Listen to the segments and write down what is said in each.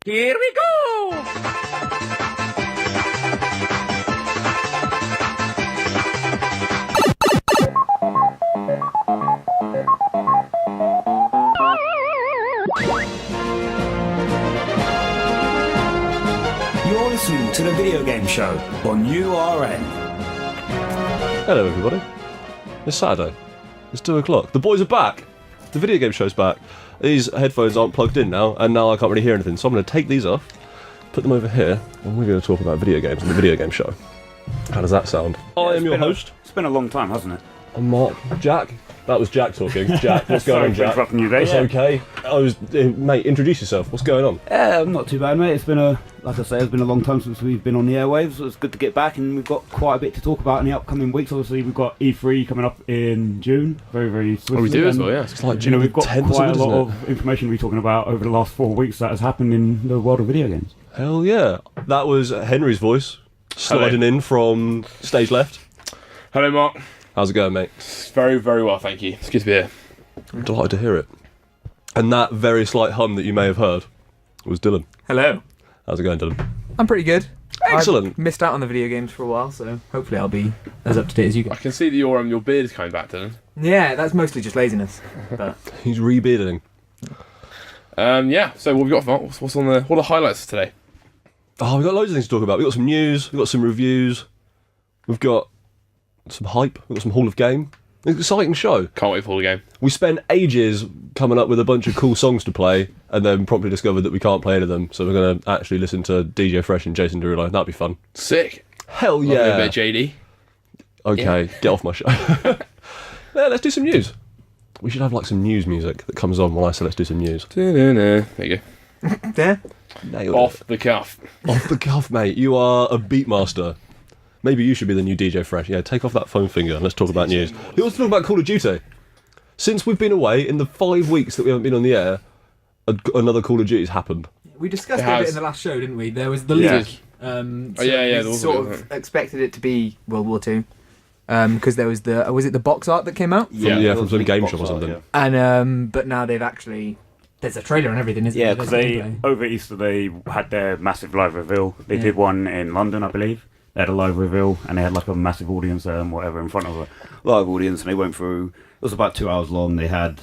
Here we go! You're listening to the video game show on URN. Hello everybody. It's Saturday. It's 2 o'clock. The boys are back. The video game show's back. These headphones aren't plugged in now, and now I can't really hear anything, so I'm going to take these off, put them over here, and we're going to talk about video games and the video game show. How does that sound? I am your host. It's been a long time, hasn't it? I'm Mark. Jack. That was Jack talking. Jack, what's going on, Jack? Sorry for interrupting you there. It's okay. Mate, introduce yourself. What's going on? Not too bad, mate. It's been like I say, it's been a long time since we've been on the airwaves. So it's good to get back, and we've got quite a bit to talk about in the upcoming weeks. Obviously, we've got E3 coming up in June, very, very swiftly. Oh, we do as well, yeah. It's like You know, we've got 10th quite a isn't lot it? of information to be talking about over the last 4 weeks that has happened in the world of video games. Hell yeah. That was Henry's voice, sliding in from stage left. Hello, Mark. How's it going, mate? It's very, very well, thank you. It's good to be here. I'm delighted to hear it. And that very slight hum that you may have heard was Dylan. Hello. How's it going, Dylan? I'm pretty good. Excellent. I've missed out on the video games for a while, so hopefully I'll be as up to date as you I guys. can see that your beard is coming back, Dylan. Yeah, that's mostly just laziness. But He's rebearding. Yeah, so what have we got, Mark? What are the highlights for today? Oh, we've got loads of things to talk about. We've got some news, we've got some reviews, we've got some hype, we've got some Hall of Game. It's an exciting show. Can't wait for the game. We spent ages coming up with a bunch of cool songs to play, and then promptly discovered that we can't play any of them, so we're going to actually listen to DJ Fresh and Jason Derulo. That'd be fun. Sick. Hell Love a yeah. bit of JD. Okay, get off my show. Yeah, let's do some news. We should have like some news music that comes on while I say let's do some news. There you yeah, Nailed go. it. Off the cuff. Off the cuff, mate. You are a beatmaster. Maybe you should be the new DJ Fresh. Yeah, take off that foam finger and let's talk about news. We also talk about Call of Duty. Since we've been away, in the 5 weeks that we haven't been on the air, another Call of Duty's happened. we discussed It it a bit has. in the last show, didn't we? There was the Yeah. leak. So there we was sort a of bit of expected it to be World War II. Because there was was it the box art that came out? From some game shop or something. And but now they've actually, there's a trailer and everything, isn't Yeah, there? because There's they gameplay. over Easter they had their massive live reveal. They Yeah. did one in London, I believe. They had a live reveal, and they had like a massive audience and whatever in front of a live audience, and they went through. It was about 2 hours long. They had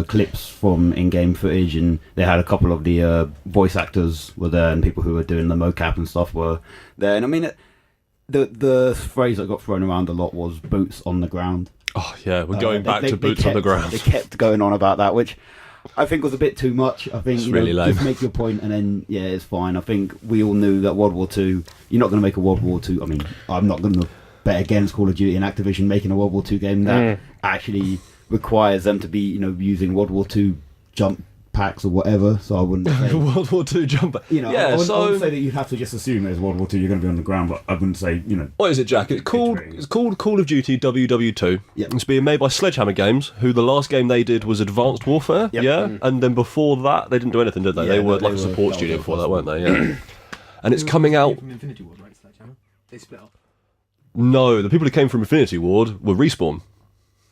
clips from in-game footage, and they had a couple of the voice actors were there, and people who were doing the mocap and stuff were there. And I mean, the phrase that got thrown around a lot was "boots on the ground." Oh yeah, we're going back They to boots on the ground. They kept going on about that, which I think was a bit too much. I think It's really lame. just make your point and then yeah, it's fine. I think we all knew that World War II. You're not going to make a World War II. I mean, I'm not going to bet against Call of Duty and Activision making a World War II game that actually requires them to be, using World War II jump packs or whatever. So I wouldn't say, World War II jumper. I Yeah, wouldn't so say that you have to just assume there's World War II. You're going to be on the ground, but I wouldn't say what is it, Jack? It's called Call of Duty WW2. Yep. It's being made by Sledgehammer Games, who the last game they did was Advanced Warfare. Yep. Yeah, and then before that they didn't do anything, did they? Yeah, they no, were they like a were- support that studio was before the that, weren't first they? Yeah. And it's coming out. From Infinity Ward, right? Sledgehammer? They split off. No, the people who came from Infinity Ward were Respawn.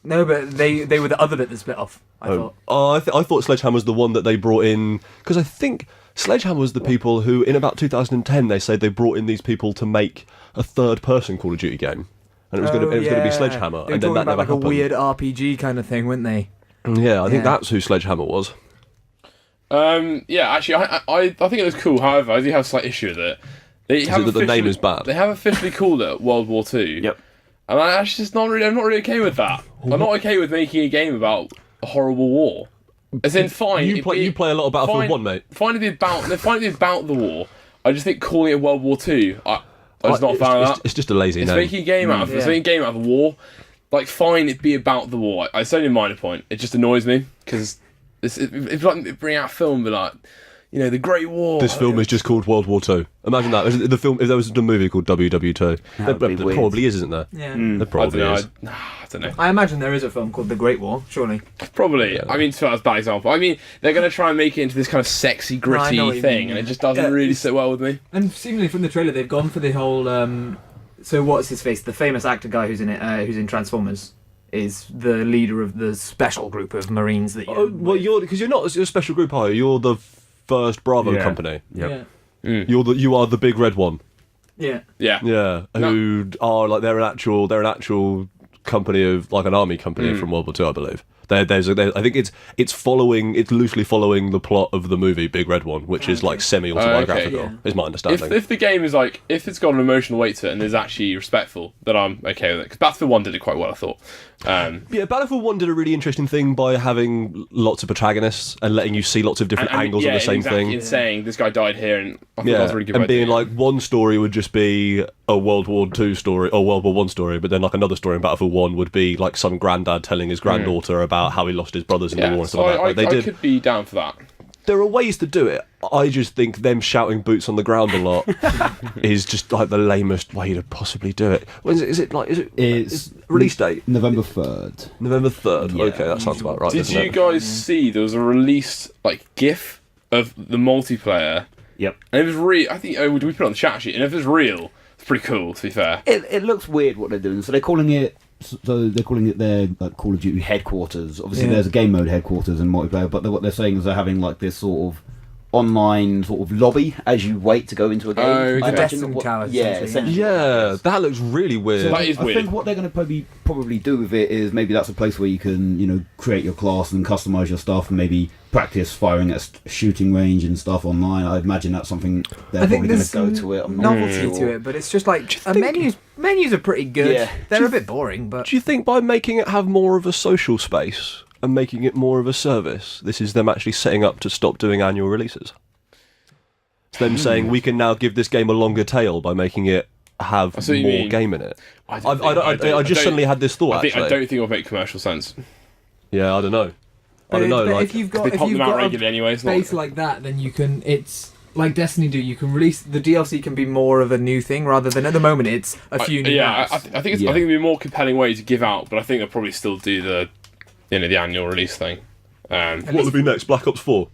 No, but they were the other bit that split off. I thought. I thought Sledgehammer was the one that they brought in because I think Sledgehammer was the people who, in about 2010, they said they brought in these people to make a third-person Call of Duty game, and it was going to be Sledgehammer, They were and then talking that about never like happened. a weird RPG kind of thing, weren't they? Yeah, I think Yeah. that's who Sledgehammer was. Yeah, actually, I think it was cool. However, I do have a slight issue with it. They Is it that the name is bad? They have officially called it World War II. Yep. And I'm not really okay with that. I'm not okay with making a game about a horrible war. As in, fine. You play a lot of Battlefield fine, 1, mate. Fine to be about the war. I just think calling it World War II, I'm just not a fan of that. It's just a lazy It's name. making a game out of it's making a game out of a war. Like, fine, it be about the war. I certainly mind a point. It just annoys me because if like bring out a film, be like, the Great War. This film is just called World War II. Imagine that. The film, if there was a movie called WW2, there would be weird. probably is, isn't there? Yeah. There probably is. I don't know. I imagine there is a film called The Great War, surely. Probably. Yeah. I mean, that's a bad example. I mean, they're going to try and make it into this kind of sexy, I know gritty what you thing, mean, and it yeah. just doesn't Yeah, really it's- sit well with me. And seemingly from the trailer, they've gone for the whole. So what's his face? The famous actor guy who's in it, who's in Transformers, is the leader of the special group of Marines that. Well, you're a special group, are you? You're the first Bravo Yeah. company. Yep. Yeah. You are the big red one. Yeah. Yeah. Yeah, who are like they're an actual company of like an army company from World War II, I believe. I think it's loosely following the plot of the movie Big Red One, which is like semi-autobiographical. Okay. Is my understanding. If the game is like, if it's got an emotional weight to it and is actually respectful, then I'm okay with it. Because Battlefield 1 did it quite well, I thought. Yeah, Battlefield 1 did a really interesting thing by having lots of protagonists and letting you see lots of different angles of the same thing. It's saying this guy died here, and I thought that was a really good. And idea. being like one story would just be a World War II story or World War One story, but then like another story in Battlefield 1 would be like some granddad telling his granddaughter about how he lost his brothers in the war and stuff like that. Like, I could be down for that. There are ways to do it. I just think them shouting boots on the ground a lot is just like the lamest way to possibly do it. When is it It's release date? November 3rd. November 3rd. Yeah. Okay, that sounds about right. Did doesn't you it? guys see there was a released like GIF of the multiplayer? Yep. And it was real. I think we put it on the chat sheet, and if it's real, it's pretty cool. To be fair. It looks weird what they're doing. So they're calling it their like Call of Duty headquarters. Obviously, there's a game mode headquarters and multiplayer, but what they're saying is they're having like this sort of online sort of lobby as you wait to go into a game. Oh, okay. I The imagine Destiny towers, Yeah, essentially, essentially. Yeah, that looks really weird. So that is I weird. think what they're going to probably do with it is maybe that's a place where you can create your class and customize your stuff and maybe practice firing at a shooting range and stuff online. I imagine that's something they're I think probably going there's to go to it. I'm not novelty sure. to it, but it's just like menus are pretty good. Yeah. They're a bit boring, but Do you think by making it have more of a social space and making it more of a service, this is them actually setting up to stop doing annual releases? It's them saying we can now give this game a longer tail by making it have I see what you more mean. game in it. I I just suddenly had this thought. I Actually, don't think it would make commercial sense. yeah, I don't know. but Like, if you've got They if pop you've them out got regularly anyway. a It's not. space like that, then you can. It's like Destiny do. You can release the DLC can be more of a new thing rather than at the moment it's a few new maps. I think it'd be a more compelling way to give out, but I think they'll probably still do the annual release thing. what will be next? Black Ops 4,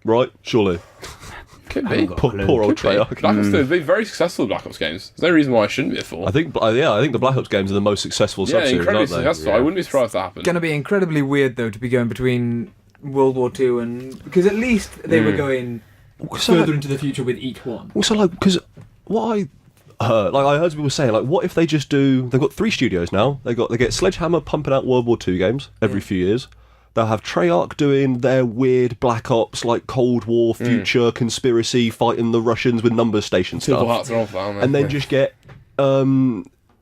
right? Surely. Could I be. haven't got a clue. Poor old Black Treyarch. Ops 2 has been very successful. Black Ops games. There's no reason why it shouldn't be a 4. I think the Black Ops games are the most successful Yeah, sub-series, incredibly aren't they? successful. I wouldn't be surprised if that happened. Going to be incredibly weird though to be going between World War II and because at least they were going So, further into the future with each one. Also, like, because what I heard people saying, like, what if they just do? They've got 3 studios now. They get Sledgehammer pumping out World War II games every few years. They'll have Treyarch doing their weird Black Ops, like Cold War future conspiracy, fighting the Russians with number station Silver stuff, Hearts are off that, aren't they? and then just get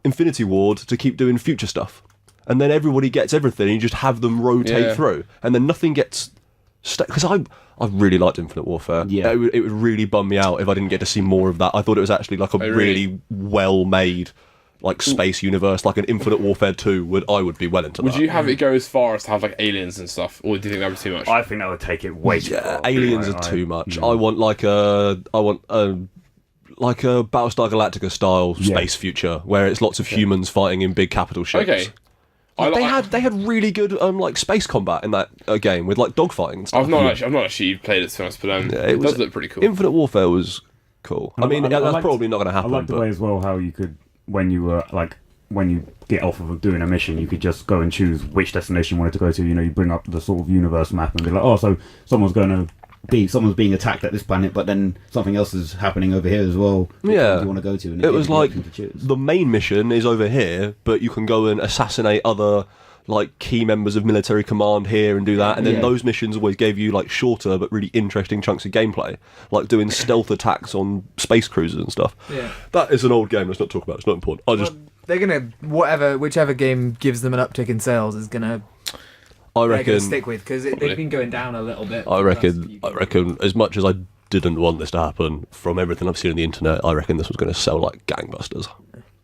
Infinity Ward to keep doing future stuff, and then everybody gets everything. And you just have them rotate through, and then nothing gets. Because I really liked Infinite Warfare. Yeah. It would really bum me out if I didn't get to see more of that. I thought it was actually like a really well made like space universe, like an Infinite Warfare 2. I would be well into Would that. you have it go as far as to have like aliens and stuff, or do you think that would be too much? I think that would take it way too far. Aliens are too much. I want like a Battlestar Galactica style space future where it's lots of humans fighting in big capital ships. Okay. They had really good like space combat in that game with like dogfighting and stuff. I've not actually played it, to be honest, but it does look pretty cool. Infinite Warfare was cool. I mean, that's probably not going to I happen. like the but way as well how you could, when you get off of doing a mission, you could just go and choose which destination you wanted to go to. You bring up the sort of universe map and be like, oh, so someone's being attacked at this planet, but then something else is happening over here as well. Which one do you want to go to? And it was like to choose. the main mission is over here, but you can go and assassinate other like key members of military command here and do that, and then those missions always gave you like shorter but really interesting chunks of gameplay, like doing stealth attacks on space cruisers and stuff. Yeah. That is an old game. Let's not talk about it. It's not important. They're gonna whichever game gives them an uptick in sales is gonna. I They're reckon. gonna stick with because they've been going down a little bit. I reckon. As much as I didn't want this to happen, from everything I've seen on the internet, I reckon this was going to sell like gangbusters.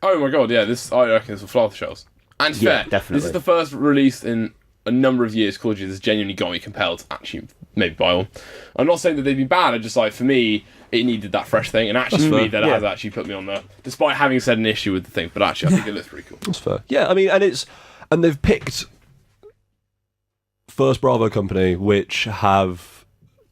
Oh my god, yeah, I reckon this will fly off the shelves. And to be fair, definitely. this is the first release in a number of years Call of Duty that's genuinely got me compelled to actually maybe buy one. I'm not saying that they've been bad, I just like, for me, it needed that fresh thing, and actually for me, that has actually put me on there, despite having said an issue with the thing, but actually I think it looks pretty cool. That's fair. Yeah, I mean, and they've picked First Bravo Company, which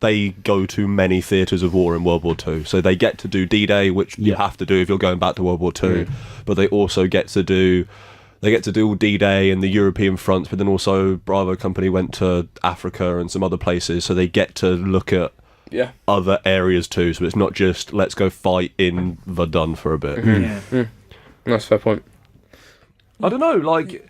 they go to many theatres of war in World War II. So they get to do D-Day, which you have to do if you're going back to World War II, but they also get to do all D-Day and the European fronts, but then also Bravo Company went to Africa and some other places, so they get to look at Yeah. other areas too. So it's not just let's go fight in Verdun for a bit. Yeah. That's a fair point. I don't know, like,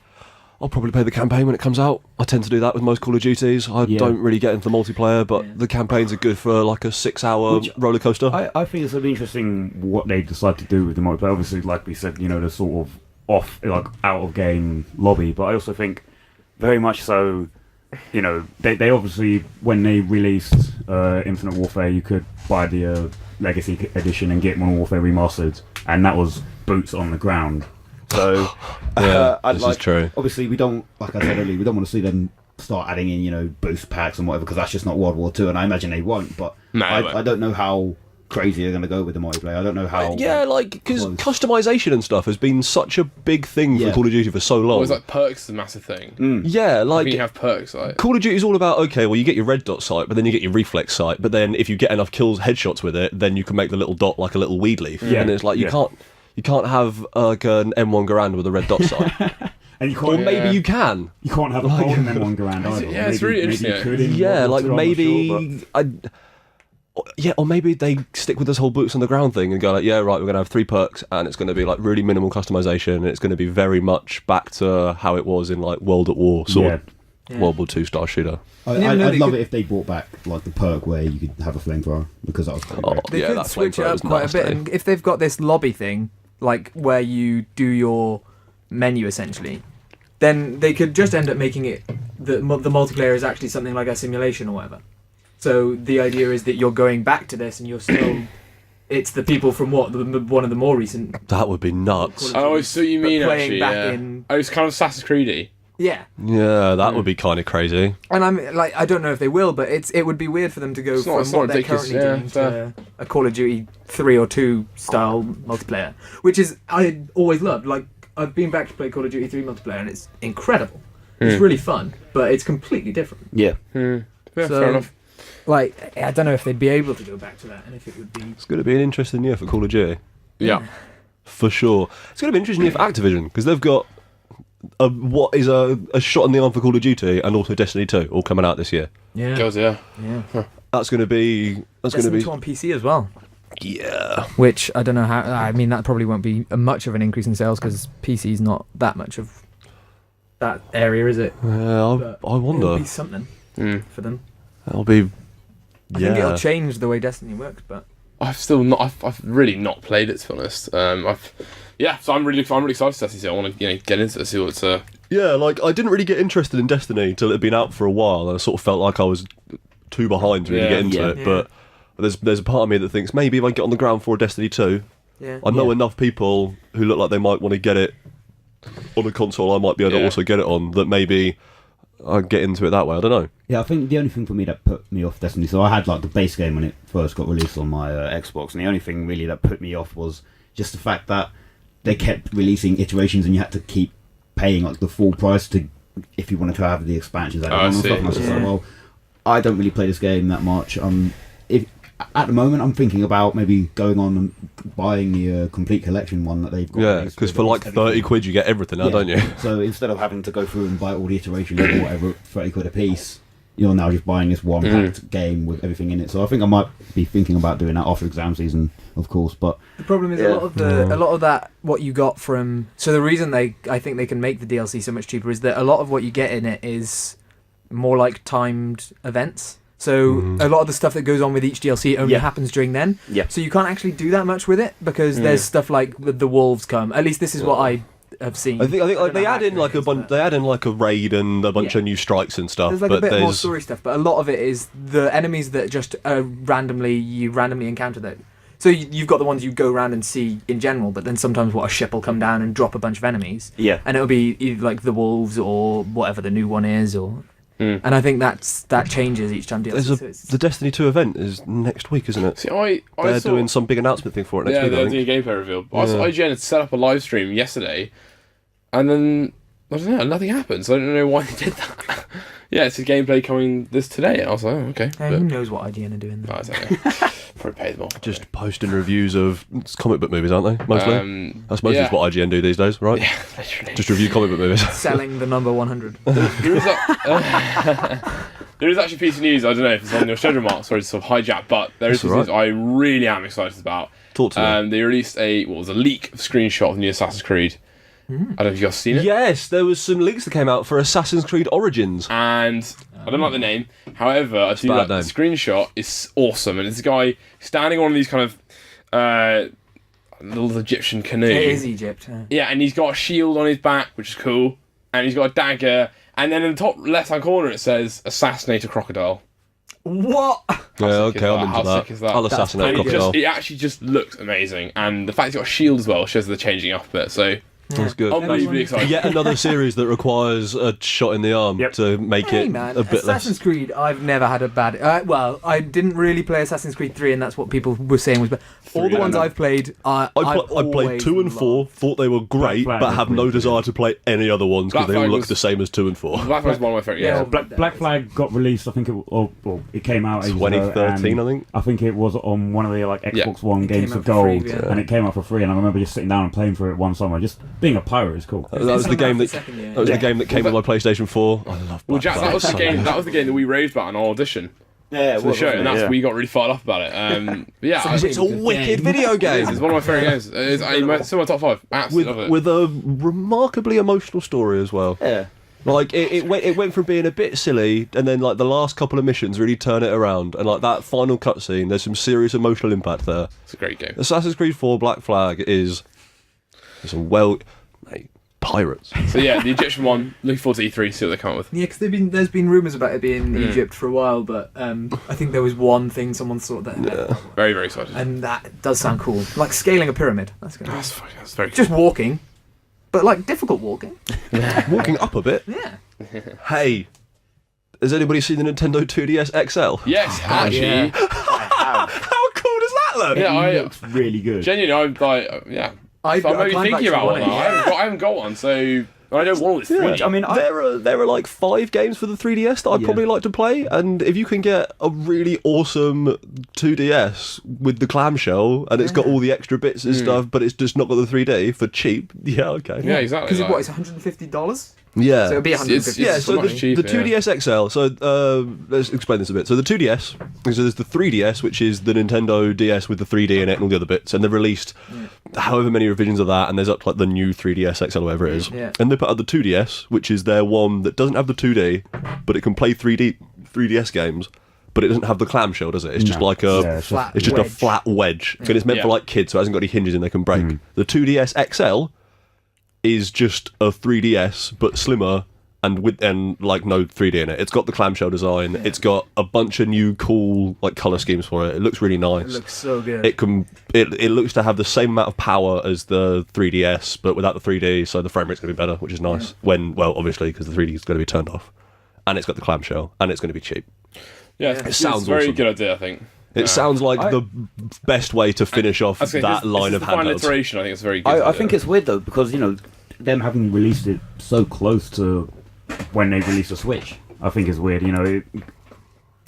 I'll probably play the campaign when it comes out. I tend to do that with most Call of Duties. I don't really get into the multiplayer, but the campaigns are good for like a 6-hour roller coaster. I think it's interesting what they decide to do with the multiplayer. Obviously, like we said, the sort of out of game lobby, but I also think very much so. They obviously, when they released Infinite Warfare, you could buy the Legacy Edition and get Modern Warfare Remastered, and that was boots on the ground. So, this is true. Obviously, we don't, like I said earlier, we don't want to see them start adding in, boost packs and whatever, because that's just not World War II, and I imagine they won't. But No, I don't know how crazy they're going to go with the multiplayer. I don't know how. Because customization and stuff has been such a big thing for Call of Duty for so long. Always like perks is a massive thing. Yeah, like You have perks. Like Call of Duty is all about, okay, well, you get your red dot sight, but then you get your reflex sight, but then if you get enough kills, headshots with it, then you can make the little dot like a little weed leaf. Yeah. And it's like you can't have like an M1 Garand with a red dot sight. And you can't, Or maybe you can. You can't have a golden M1 Garand either. Yeah, it's really interesting. Maybe you could in World War II, I'm not sure, or maybe they stick with this whole boots on the ground thing and go like, yeah, right, we're going to have 3 perks and it's going to be like really minimal customization and it's going to be very much back to how it was in like World at War, sort of World War II style shooter. I'd love it if they brought back like the perk where you could have a flamethrower, because that was pretty great. They Yeah, could that switch it flamethrower up was quite nasty. a bit, and if they've got this lobby thing, like where you do your menu essentially, then they could just end up making it the multiplayer is actually something like a simulation or whatever. So the idea is that you're going back to this and you're still. It's the people from one of the more recent. That would be nuts. I see what you mean. But playing Actually, back yeah. in- It's kind of Assassin's Creedy. Yeah, Yeah, that would be kind of crazy. and I'm like, I don't know if they will, but it would be weird for them to go It's not- from it's not what they're ridiculous, currently yeah, doing fair. to a Call of Duty 3 or 2 style multiplayer, which is I always loved. Like I've been back to play Call of Duty 3 multiplayer, and it's incredible. It's really fun, but it's completely different. Yeah. Yeah, So- fair enough. Like, I don't know if they'd be able to go back to that, and if it would be. It's going to be an interesting year for Call of Duty. Yeah. For sure. It's going to be an interesting year for Activision, because they've got what is a shot in the arm for Call of Duty and also Destiny 2 all coming out this year. Yeah. Goes, yeah. Yeah. That's going to be... Destiny 2 on PC as well. Yeah. Which, I don't know how. I mean, that probably won't be much of an increase in sales, because PC's not that much of that area, is it? I It'll wonder. be something for them. That'll be... I think it'll change the way Destiny works, but. I've really not played it, to be honest. So I'm really excited for Destiny 2. I want to get into it, see what it's. Yeah, like, I didn't really get interested in Destiny till it had been out for a while, and I sort of felt like I was too behind to really get into it, but there's a part of me that thinks maybe if I get on the ground for Destiny 2, I know enough people who look like they might want to get it on a console I might be able to also get it on, that maybe I'll get into it that way. I don't know. Yeah, I think the only thing for me that put me off Destiny, so I had like the base game when it first got released on my Xbox, and the only thing really that put me off was just the fact that they kept releasing iterations and you had to keep paying like the full price to if you wanted to have the expansions added on and stuff. And I was just like, well, I don't really play this game that much. If at the moment I'm thinking about maybe going on and buying the complete collection one that they've got. Yeah, because for like 30 quid you get everything now, don't you? So instead of having to go through and buy all the iterations or whatever, 30 quid a piece, you're now just buying this one packed game with everything in it. So I think I might be thinking about doing that after exam season, of course. But the problem is a lot of that what you got from. So the reason I think they can make the DLC so much cheaper is that a lot of what you get in it is more like timed events. So a lot of the stuff that goes on with each DLC only happens during then. Yeah. So you can't actually do that much with it, because there's stuff like the wolves come. At least this is what I have seen. I think like they add in like a bunch. They add in like a raid and a bunch of new strikes and stuff. There's like but a bit more story stuff, but a lot of it is the enemies that just randomly encounter those. So you've got the ones you go around and see in general, but then sometimes a ship will come down and drop a bunch of enemies. Yeah. And it'll be either like the wolves or whatever the new one is, or. And I think that changes each time DLC. The Destiny 2 event is next week, isn't it? See, They're doing some big announcement thing for it next week. They're doing a gameplay reveal. I saw IGN had set up a live stream yesterday, and then I don't know, nothing happened. So I don't know why they did that. It's a gameplay coming today, and I was like, oh, okay. Who knows what IGN are doing there? I don't know. Probably pay them off. Just posting reviews of comic book movies, aren't they? Mostly. That's mostly what IGN do these days, right? Yeah, literally. Just review comic book movies. Selling the number 100. There was There is actually a piece of news. I don't know if it's on your schedule, Mark. Sorry to sort of hijack, but there is That's piece of news all right. I really am excited about. Talk to me. They released a leak of screenshot of the new Assassin's Creed. I don't know if you guys seen it. Yes, there was some leaks that came out for Assassin's Creed Origins. And I don't like the name. However, I do like the screenshot. It's awesome, and it's a guy standing on these kind of little Egyptian canoe. It is Egypt. Yeah, and he's got a shield on his back, which is cool, and he's got a dagger. And then in the top left-hand corner, it says "Assassinate a crocodile." What? Yeah, okay, I'm into How that. sick is that? I'll assassinate a And crocodile. it actually just looks amazing, and the fact he's got a shield as well shows they're changing up a bit. So That's good. unbelievably exciting. Yet another series that requires a shot in the arm to make Hey it man, a bit Assassin's less. Creed, I've never had a bad... well, I didn't really play Assassin's Creed 3, and that's what people were saying was bad. All the ones I've played, I played 2 and 4, thought they were great, Black Flag but was have no really desire to play any other ones because Black they all Flag look was- the same as 2 and 4. Black Flag's one of my favourite. Yeah. Yeah, Black Flag got released. I think it came out ages ago, 2013, and I think. I think it was on one of the Xbox One games came for out for free, gold, yeah. and it came out for free. And I remember just sitting down and playing through it one summer. Just being a pirate is cool. That was the game that That the game that came with my PlayStation 4. I love Well, Black Jack, Flag that was the so game. much. That was the game that we raved about in our audition Yeah, for the show, and that's we got really fired up about it. But yeah, It's a wicked video it is. game It's one of my favourite games. It's still my top 5. Absolutely love it. with a remarkably emotional story as well. Yeah. Like it went from being a bit silly, and then like the last couple of missions really turn it around, and like that final cutscene, there's some serious emotional impact there. It's a great game. Assassin's Creed 4 Black Flag is mate, pirates. So yeah, the Egyptian one. Looking forward to E3. See what they come up with. Yeah, because there's been rumours about it being Egypt for a while, but I think there was one thing someone thought that... Very very excited. And that does sound cool. Like scaling a pyramid. That's good. That's very cool. Just walking, but like difficult walking. Walking up a bit. Yeah. Hey, has anybody seen the Nintendo 2DS XL? Yes, actually. How cool does that look? Yeah, It looks really good. Genuinely, I'm like, yeah. I I'm maybe climbed thinking back about to one now. I haven't got one, so I don't want this 3D. I mean, there are like 5 games for the 3DS that I'd probably like to play, and if you can get a really awesome 2DS with the clamshell and it's got all the extra bits and stuff, but it's just not got the 3D for cheap, yeah, okay. yeah, exactly. Because what, it's $150? Yeah. So it'd be $150. Yeah, so much the cheaper, 2DS XL, so let's explain this a bit. So the 2DS, so there's the 3DS, which is the Nintendo DS with the 3D in it and all the other bits, and they've released however many revisions of that, and there's up to like the new 3DS XL or whatever it is. Yeah. And they put out the 2DS, which is their one that doesn't have the 2D, but it can play 3DS games, but it doesn't have the clamshell, does it? It's just No. like a... Yeah, Flat It's just a wedge. flat wedge, and it's meant for like kids, so it hasn't got any hinges and they can break. The 2DS XL is just a 3DS but slimmer and like no 3D in it. It's got the clamshell design. It's got a bunch of new cool like color schemes for it. It looks really nice. It looks so good. It looks to have the same amount of power as the 3DS but without the 3D, so the frame rate's going to be better, which is nice. Obviously because the 3D is going to be turned off, and it's got the clamshell, and it's going to be cheap. Yeah, It sounds a very awesome. good idea, I think. It sounds like the best way to finish off I was gonna say, that this line is of the final handhelds. iteration. I think it's very good. I think it's weird though because them having released it so close to when they released the Switch, I think is weird.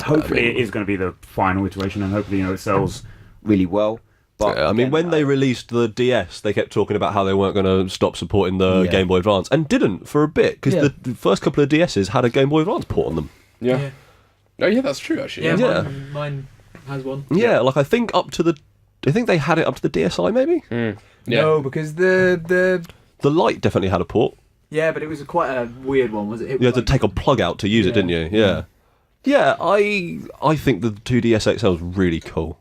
Hopefully it is going to be the final iteration, and hopefully it sells really well. But I mean, when they released the DS, they kept talking about how they weren't going to stop supporting the Game Boy Advance, and didn't for a bit, because the first couple of DSs had a Game Boy Advance port on them. Yeah. Oh yeah, that's true actually. Yeah, Yeah. Mine has one. Yeah, like I think they had it up to the DSi maybe. Yeah. No, because the The Lite definitely had a port. yeah, but it was quite a weird one, was it? You had to take a plug out to use it, didn't you? Yeah. Yeah, I think the 2DS XL is really cool.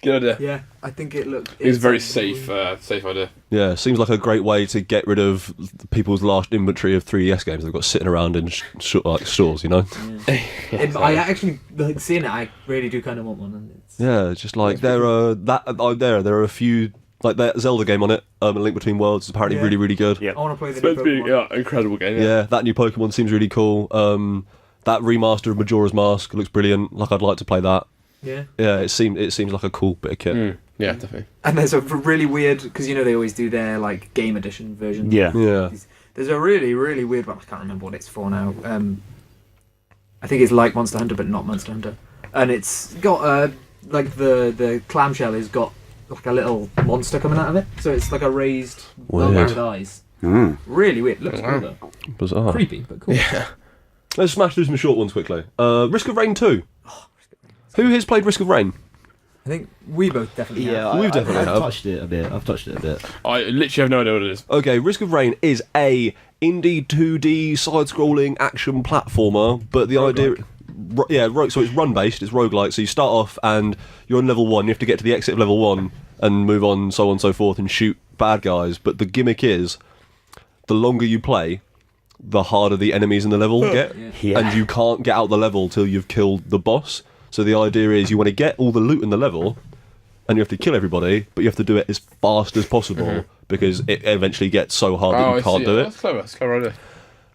Good idea. Yeah, I think it looked. It's a very safe idea. Yeah, seems like a great way to get rid of people's last inventory of 3DS games they've got sitting around in like stores, you know? I actually like seeing it. I really do kind of want one. And it's, Yeah, it's just like there are a few like that Zelda game on it. A Link Between Worlds is apparently Yeah. really really good. Yeah. I want to play the Supposed to new be Pokemon. incredible game. Yeah, that new Pokemon seems really cool. That remaster of Majora's Mask looks brilliant. Like I'd like to play that. Yeah. Yeah, it seems like a cool bit of kit. Yeah, definitely. And there's a really weird because they always do their like game edition version. Yeah. Yeah. There's a really really weird one. I can't remember what it's for now. I think it's like Monster Hunter, but not Monster Hunter. And it's got like the clamshell has got like a little monster coming out of it. So it's like a raised Weird. bug with eyes. Mm. Really weird. Looks cool though. Bizarre. Creepy, but cool. Yeah. Let's smash through some short ones quickly. Risk of Rain 2. Who has played Risk of Rain? I think we both definitely have. Yeah, We've definitely I've have. touched it a bit. I've touched it a bit. I literally have no idea what it is. Okay, Risk of Rain is a indie 2D side-scrolling action platformer, but the idea... so it's run-based, it's roguelike, so you start off and you're on level 1, you have to get to the exit of level 1 and move on, so on and so forth, and shoot bad guys, but the gimmick is, the longer you play, the harder the enemies in the level get, Yeah. and you can't get out the level till you've killed the boss. So the idea is you want to get all the loot in the level, and you have to kill everybody, but you have to do it as fast as possible, because it eventually gets so hard that you can't do it. That's clever. That's a clever idea.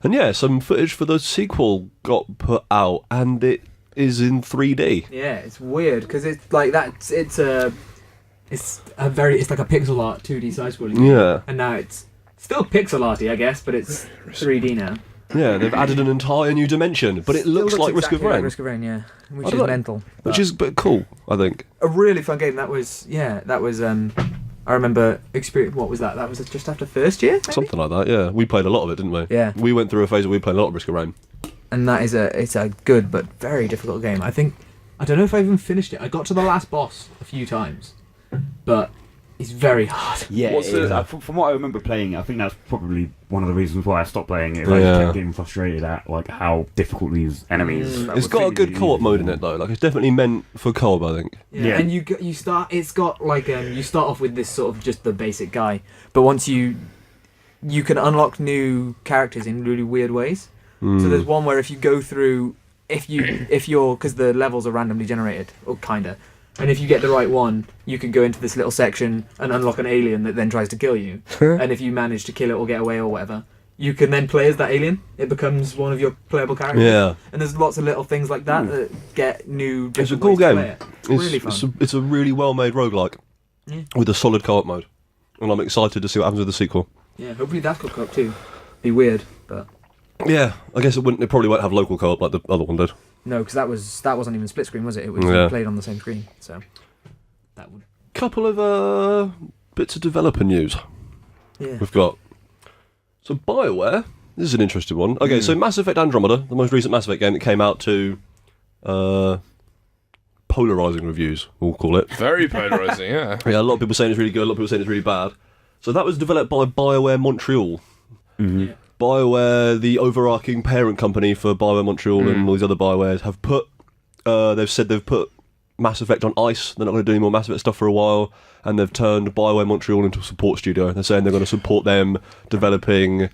And yeah, some footage for the sequel got put out, and it is in 3D. Yeah, it's weird because it's like that. It's like a pixel art 2D side scrolling. Yeah. And now it's still pixel arty, I guess, but it's 3D now. Yeah, they've added an entire new dimension, but it Still looks like Risk of exactly like Rain, Risk of Rain, yeah, which I is don't know. mental. which is but cool, I think. A really fun game. That was I remember experience. What was that? That was just after first year, maybe? Something like that, yeah. We played a lot of it, didn't we? Yeah. We went through a phase where we played a lot of Risk of Rain. And that is it's a good but very difficult game. I don't know if I even finished it. I got to the last boss a few times, but it's very hard. Yeah, What's it is. the- From what I remember playing, I think that's probably one of the reasons why I stopped playing it. I Yeah. just kept getting frustrated at like how difficult these enemies. It's got a good co-op mode in it, though. Like, it's definitely meant for co-op, I think. Yeah. And you start. It's got like you start off with this sort of just the basic guy, but once you can unlock new characters in really weird ways. So there's one where if you go through, if you're because the levels are randomly generated or kinda, and if you get the right one, you can go into this little section and unlock an alien that then tries to kill you. And if you manage to kill it or get away or whatever, you can then play as that alien. It becomes one of your playable characters. Yeah. And there's lots of little things like that that get new. It's a different cool ways to game. play it. It's really fun. It's a really well-made roguelike with a solid co-op mode. And I'm excited to see what happens with the sequel. Yeah, hopefully that's got co-op too. Be weird, but Yeah, I guess it probably won't have local co-op like the other one did. no, because that wasn't even split screen, was it? It was Yeah. played on the same screen, so that would. Couple of bits of developer news. Yeah. We've got so BioWare. This is an interesting one. Okay, so Mass Effect Andromeda, the most recent Mass Effect game that came out to polarizing reviews, we'll call it. Very polarizing, yeah. Yeah, a lot of people saying it's really good, a lot of people saying it's really bad. So that was developed by BioWare Montreal. BioWare, the overarching parent company for BioWare Montreal and all these other BioWares, have put. They've said they've put Mass Effect on ice. They're not going to do any more Mass Effect stuff for a while, and they've turned BioWare Montreal into a support studio. They're saying they're going to support them developing,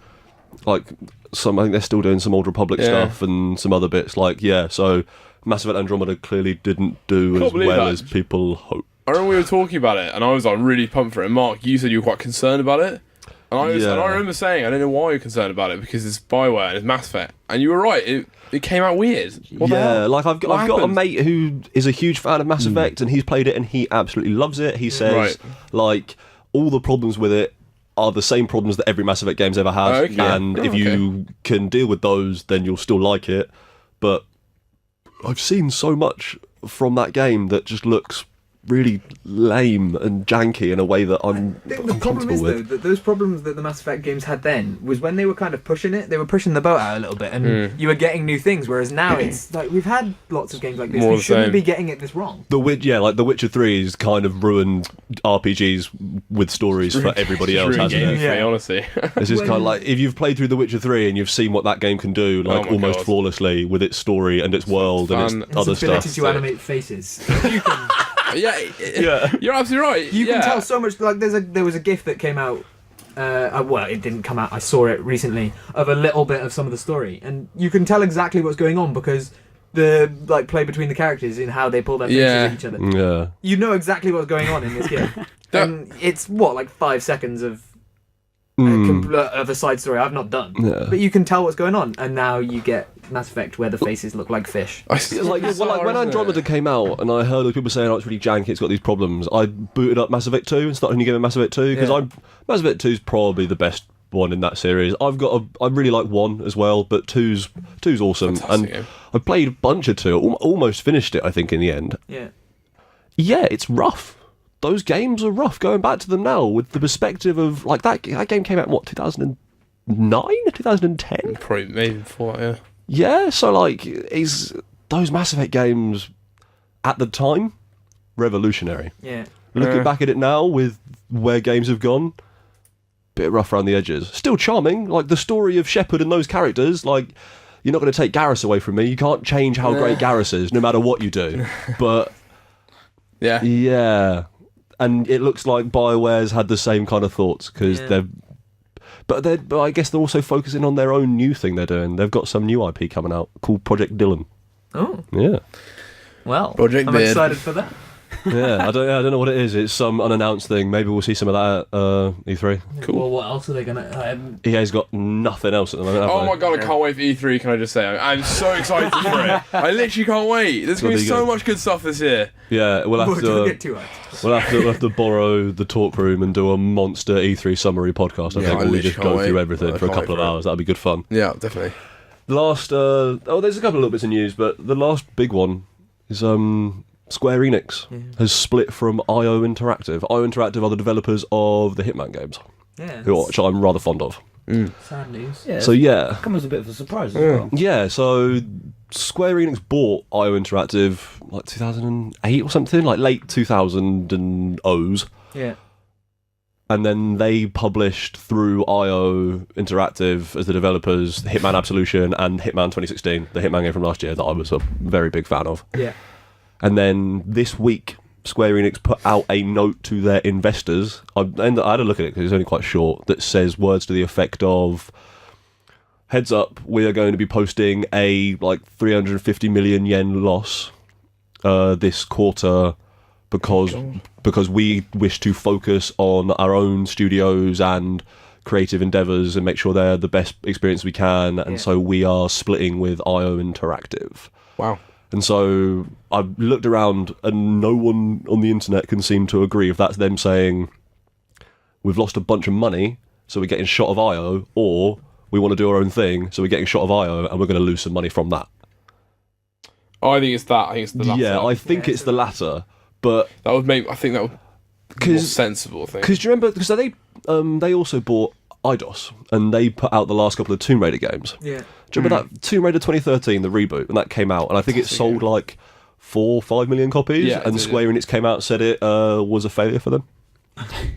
like some. I think they're still doing some Old Republic stuff and some other bits. So Mass Effect Andromeda clearly didn't do Can't as believe well that. as people hoped. I remember we were talking about it, and I was like really pumped for it. And Mark, you said you were quite concerned about it. And I remember saying, I don't know why you're concerned about it, because it's BioWare and it's Mass Effect. And you were right, it came out weird. What the hell? Like I've got a happened? mate who is a huge fan of Mass Effect, and he's played it and he absolutely loves it. He says Right. like all the problems with it are the same problems that every Mass Effect game's ever had, Oh, okay. and if you can deal with those, then you'll still like it. But I've seen so much from that game that just looks really lame and janky in a way that I'm The problem uncomfortable is, though, with. that those problems that the Mass Effect games had then was when they were kind of pushing it, they were pushing the boat out a little bit, and you were getting new things, whereas now it's like we've had lots of games like this. More We the shouldn't same. be getting it this wrong. The Witcher 3 has kind of ruined RPGs with stories for everybody else, It's hasn't really it? gamey for me, Yeah. honestly. It's just kind of like if you've played through The Witcher 3 and you've seen what that game can do, like my almost God. flawlessly with its story and its world and fun. its Its other ability stuff. to animate faces. You can, yeah, you're absolutely right. you can Yeah. tell so much. Like there was a GIF that came out. Well, it didn't come out. I saw it recently of a little bit of some of the story, and you can tell exactly what's going on because the play between the characters in how they pull their faces at each other. Yeah. You know exactly what's going on in this GIF, and it's like 5 seconds of of a side story I've not done, Yeah. but you can tell what's going on, and now you get Mass Effect where the faces look like fish. It's like, when Andromeda came out and I heard of people saying, oh, it's really janky, it's got these problems, I booted up Mass Effect 2 and started a new game of Mass Effect 2 because Yeah. Mass Effect 2 is probably the best one in that series. I really like 1 as well, but 2's awesome. Fantastic And game. I played a bunch of 2, almost finished it I think in the end. Yeah. Yeah, it's rough. Those games are rough. Going back to them now with the perspective of like that game came out in what 2009, 2010. Probably maybe before that, yeah. Yeah, so like, is those Mass Effect games at the time revolutionary? Yeah. Looking back at it now with where games have gone, bit rough around the edges. Still charming, like the story of Shepard and those characters, like, you're not going to take Garrus away from me. You can't change how great Garrus is, no matter what you do. But, yeah. And it looks like BioWare's had the same kind of thoughts, because But I guess they're also focusing on their own new thing they're doing. They've got some new IP coming out called Project Dylan. Oh. Yeah. Well, Project I'm Beard. excited for that. Yeah, I don't know what it is. It's some unannounced thing. Maybe we'll see some of that at E3. Cool. Well, what else are they gonna? EA's got nothing else at the moment. Have Oh they? my god, I can't wait for E3, can I just say? I'm so excited for it. I literally can't wait. There's going to be so much good stuff this year. Yeah, we'll have Don't to. get too hyped. We'll have to borrow the talk room and do a monster E3 summary podcast. I think I where we literally just can't go wait. through everything I for a can't couple of wait for it. hours. That'd be good fun. Yeah, definitely. The last, there's a couple of little bits of news, but the last big one is Square Enix has split from IO Interactive. IO Interactive are the developers of the Hitman games, Yeah. which I'm rather fond of. Sad news. Yeah, So yeah, come as a bit of a surprise as well. yeah. So Square Enix bought IO Interactive like 2008 or something, like late 2000s. Yeah. And then they published through IO Interactive as the developers Hitman Absolution and Hitman 2016, the Hitman game from last year that I was a very big fan of. Yeah. And then this week, Square Enix put out a note to their investors. I had a look at it because it's only quite short. That says words to the effect of, "Heads up, we are going to be posting a like 350 million yen loss this quarter because we wish to focus on our own studios and creative endeavours and make sure they're the best experience we can. And so we are splitting with IO Interactive." Wow. And so I've looked around and no one on the internet can seem to agree if that's them saying we've lost a bunch of money, so we're getting shot of IO, or we want to do our own thing, so we're getting shot of IO and we're going to lose some money from that. Oh, I think it's that. I think it's the latter. Yeah, I think it's the latter, but That would make. I think that would be more sensible thing. because do you remember? Because they also bought IDOS and they put out the last couple of Tomb Raider games. Yeah. Do you remember that Tomb Raider 2013, the reboot, when that came out? And I think it sold like 4 or 5 million copies. Yeah, and Square Enix came out and said it was a failure for them.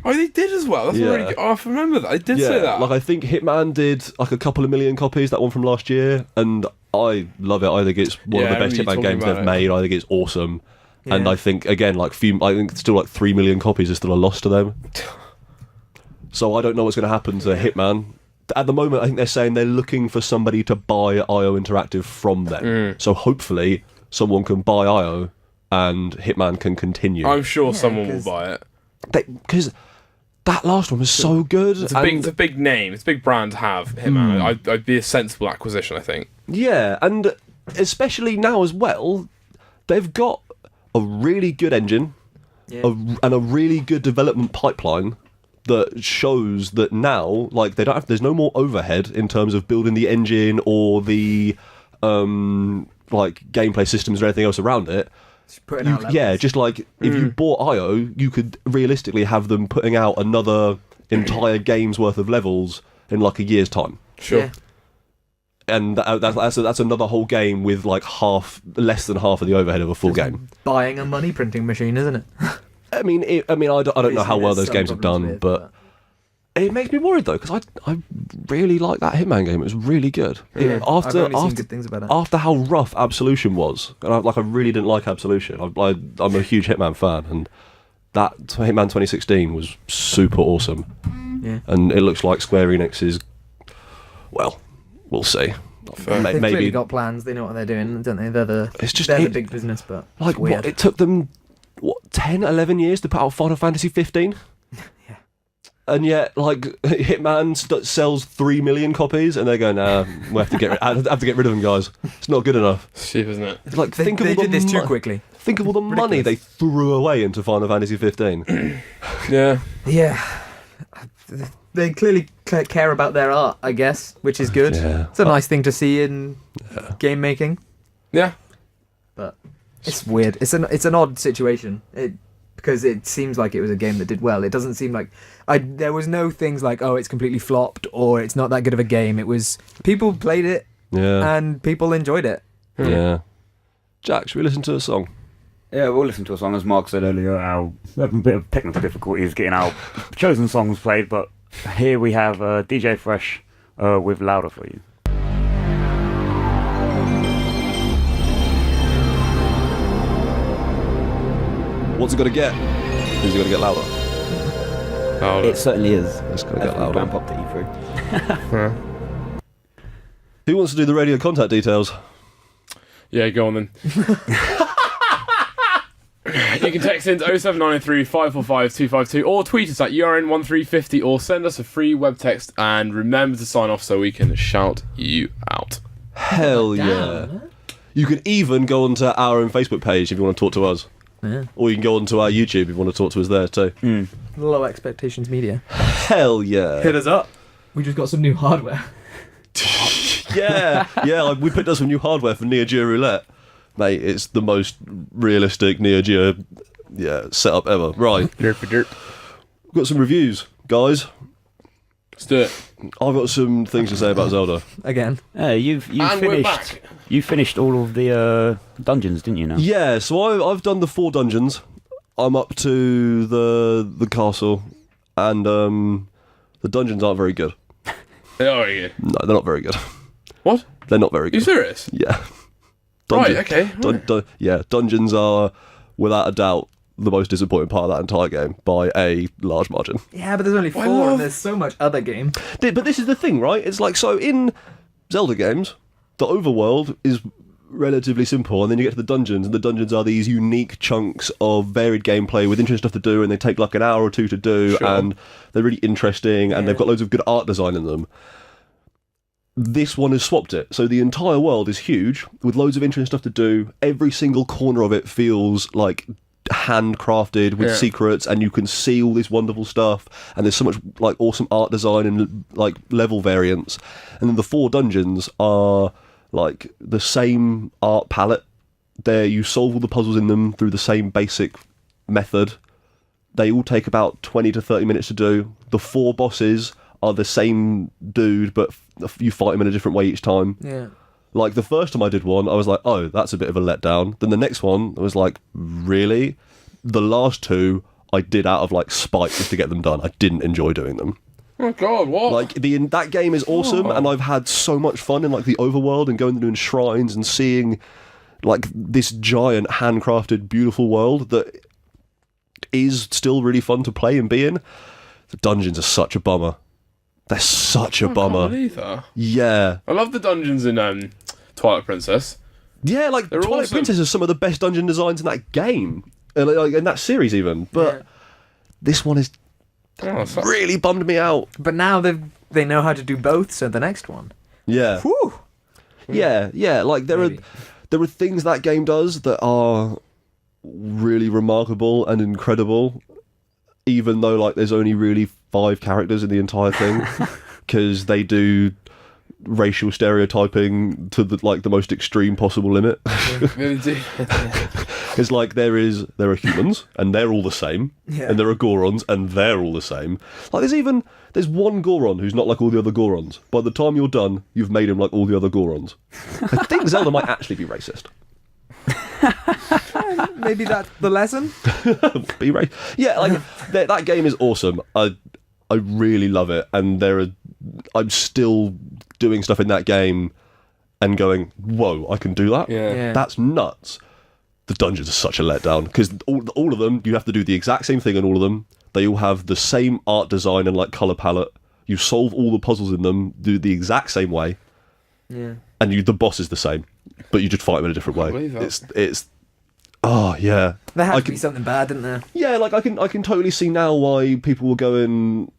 Oh, they did as well. That's really good. Oh, I remember that. They did say that. Like I think Hitman did like a couple of million copies, that one from last year, and I love it. I think it's one of the best Hitman games they've made. I think it's awesome. Yeah. And I think again, I think still like 3 million copies is still a loss to them. So I don't know what's going to happen to Hitman. At the moment, I think they're saying they're looking for somebody to buy IO Interactive from them. So hopefully someone can buy IO and Hitman can continue. I'm sure someone will buy it. Because that last one was so good. It's a big name. It's a big brand to have, Hitman. I'd be a sensible acquisition, I think. Yeah, and especially now as well, they've got a really good engine and a really good development pipeline that shows that now, like, there's no more overhead in terms of building the engine or the like gameplay systems or anything else around it. Just like if you bought IO, you could realistically have them putting out another entire game's worth of levels in like a year's time. Sure. Yeah. And that's another whole game with like less than half of the overhead of a full game. Buying a money printing machine, isn't it? I mean, I don't know how well those games have done, but it makes me worried though because I really like that Hitman game. It was really good. I've only seen good things about it. After how rough Absolution was, and I really didn't like Absolution. I'm a huge Hitman fan, and that Hitman 2016 was super awesome. Yeah. And it looks like Square Enix is, well, we'll see. They've clearly got plans. They know what they're doing, don't they? They're the big business, but like it's weird. what it took them 10, 11 years to put out Final Fantasy 15. Yeah. And yet, like Hitman sells 3 million copies, and they're going, we have to get rid of them, guys. It's not good enough. Shit, isn't it? It's like They did this too quickly. Think of all the money they threw away into Final Fantasy 15. Yeah. Yeah. They clearly care about their art, I guess, which is good. Yeah. It's a nice thing to see in game making, Yeah. but it's weird. It's an odd situation. Because it seems like it was a game that did well. It doesn't seem like there was no things like, oh, it's completely flopped or it's not that good of a game. It was people played it Yeah. and people enjoyed it. Yeah. Jack, should we listen to a song? Yeah, we'll listen to a song. As Mark said earlier, we're having a bit of technical difficulties getting our chosen songs played, but here we have DJ Fresh with Louder for you. What's it got to get? Is it got to get louder? It certainly is. It's got to get louder. Ramp up to E3. Who wants to do the radio contact details? Yeah, go on then. You can text into 07903 545 252 or tweet us at URN1350 or send us a free web text, and remember to sign off so we can shout you out. Hell yeah. You can even go onto our own Facebook page if you want to talk to us. Yeah. Or you can go onto our YouTube if you want to talk to us there too. Low Expectations Media. Hell yeah. Hit us up. We just got some new hardware. Yeah, we picked up some new hardware for Neo Geo Roulette. Mate, it's the most realistic Neo Geo setup ever. Right. Derp. We've got some reviews, guys. Let's do it. I've got some things to say about Zelda. Again. You've And we're finished. back. You finished all of the dungeons, didn't you? Now. Yeah, so I've done the 4 dungeons. I'm up to the castle, and the dungeons aren't very good. They are very good. No, they're not very good. What? They're not very Are you good. serious? Yeah. Right, okay. Dungeons are, without a doubt, the most disappointing part of that entire game by a large margin. Yeah, but there's only 4 and there's so much other game. But this is the thing, right? It's like, so in Zelda games, the overworld is relatively simple, and then you get to the dungeons, and the dungeons are these unique chunks of varied gameplay with interesting stuff to do, and they take like an hour or 2 to do, Sure. and they're really interesting, and they've got loads of good art design in them. This one has swapped it. So the entire world is huge, with loads of interesting stuff to do. Every single corner of it feels like handcrafted with secrets, and you can see all this wonderful stuff, and there's so much like awesome art design and like level variants. And then the 4 dungeons are like the same art palette. There, you solve all the puzzles in them through the same basic method. They all take about 20 to 30 minutes to do. The 4 bosses are the same dude, but you fight him in a different way each time. Yeah. Like, the first time I did one, I was like, oh, that's a bit of a letdown. Then the next one, I was like, really? The last 2, I did out of, like, spite just to get them done. I didn't enjoy doing them. Oh, God, what? Like, that game is awesome, and I've had so much fun in, like, the overworld and going and doing shrines and seeing, like, this giant, handcrafted, beautiful world that is still really fun to play and be in. The dungeons are such a bummer. They're such a bummer. I can't believe that. Yeah. I love the dungeons in Twilight Princess. Yeah, like, They're Twilight awesome. Princess is some of the best dungeon designs in that game. Like, in that series, even. But this one is really bummed me out. But now they know how to do both, so the next one. Yeah. Whew. Yeah. Like, there are things that game does that are really remarkable and incredible, even though, like, there's only really 5 characters in the entire thing, because they do racial stereotyping to the most extreme possible limit. They do. Because, like, there are humans, and they're all the same, and there are Gorons, and they're all the same. Like, there's one Goron who's not like all the other Gorons. By the time you're done, you've made him like all the other Gorons. I think Zelda might actually be racist. Maybe that's the lesson. Be racist. Yeah, like, that game is awesome. I really love it, and I'm still doing stuff in that game and going, whoa, I can do that? Yeah. That's nuts. The dungeons are such a letdown, because all of them, you have to do the exact same thing in all of them. They all have the same art design and, like, colour palette. You solve all the puzzles in them, do it the exact same way. Yeah. And the boss is the same, but you just fight him in a different way. believe that. It's oh yeah. There had to be something bad, didn't there? Yeah, like, I can totally see now why people were going.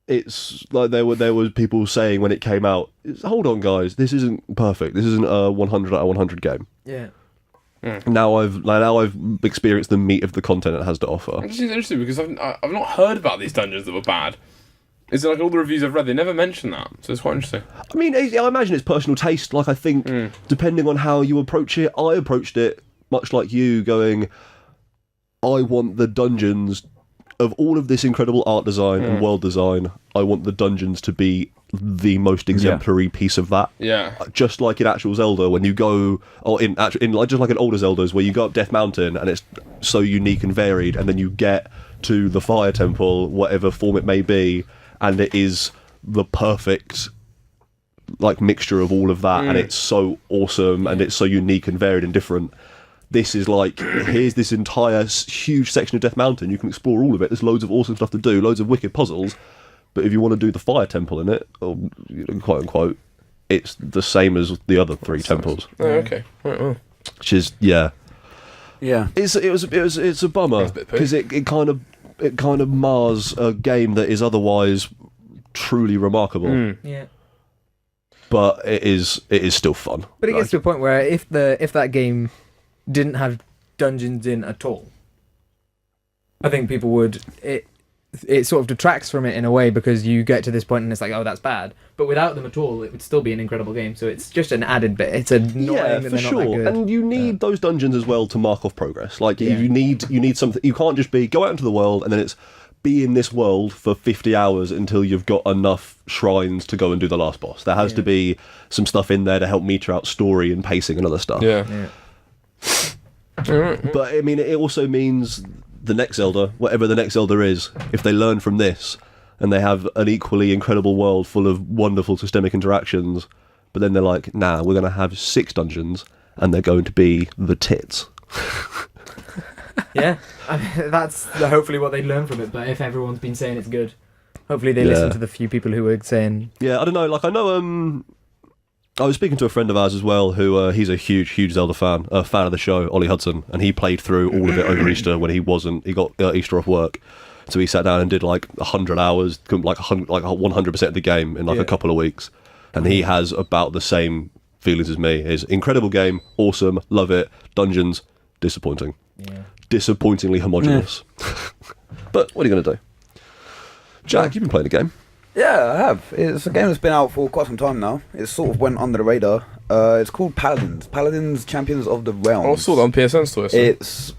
It's like there were people saying when it came out, hold on guys, this isn't perfect. This isn't a 100 out of 100 game. Yeah. Now I've experienced the meat of the content it has to offer. It's interesting because I've not heard about these dungeons that were bad. Is it like all the reviews I've read, they never mention that, so it's quite interesting. I mean, I imagine it's personal taste. Like, I think depending on how you approach it, I approached it much like you, going, I want the dungeons of all of this incredible art design and world design, I want the dungeons to be the most exemplary piece of that. Yeah. Just like in actual Zelda, when you go, or in like just like in older Zeldas, where you go up Death Mountain and it's so unique and varied, and then you get to the Fire Temple, whatever form it may be, and it is the perfect like mixture of all of that, and it's so awesome and it's so unique and varied and different. This is like, here's this entire huge section of Death Mountain, you can explore all of it, there's loads of awesome stuff to do, loads of wicked puzzles, but if you want to do the Fire Temple in it, or quote unquote, it's the same as the other 3 temples. Oh, okay. Right, well. Which is it's a bummer because it kind of mars a game that is otherwise truly remarkable. Yeah. But it is still fun. But it gets to a point where if that game didn't have dungeons in at all, I think people would it sort of detracts from it in a way, because you get to this point and it's like, oh, that's bad. But without them at all, it would still be an incredible game. So it's just an added bit. It's annoying that they're not that good. And you need those dungeons as well to mark off progress. Like you need something. You can't just go out into the world and then it's be in this world for 50 hours until you've got enough shrines to go and do the last boss. There has to be some stuff in there to help meter out story and pacing and other stuff. Yeah. But I mean, it also means the next Zelda, whatever the next Zelda is, if they learn from this and they have an equally incredible world full of wonderful systemic interactions, but then they're like, nah, we're going to have 6 dungeons and they're going to be the tits. Yeah, I mean, that's hopefully what they learn from it. But if everyone's been saying it's good, hopefully they listen to the few people who are saying... Yeah, I don't know, like I know... I was speaking to a friend of ours as well, who he's a huge Zelda fan, a fan of the show, Ollie Hudson, and he played through all of it over Easter when he got Easter off work, so he sat down and did like 100 hours, like 100% of the game in like a couple of weeks, and he has about the same feelings as me. It's incredible game, awesome, love it, dungeons, disappointing, disappointingly homogenous. But what are you going to do? Jack, you've been playing the game. Yeah, I have. It's a game that's been out for quite some time now. It sort of went under the radar. It's called Paladins. Paladins, Champions of the Realm. I saw that on PSN store. It's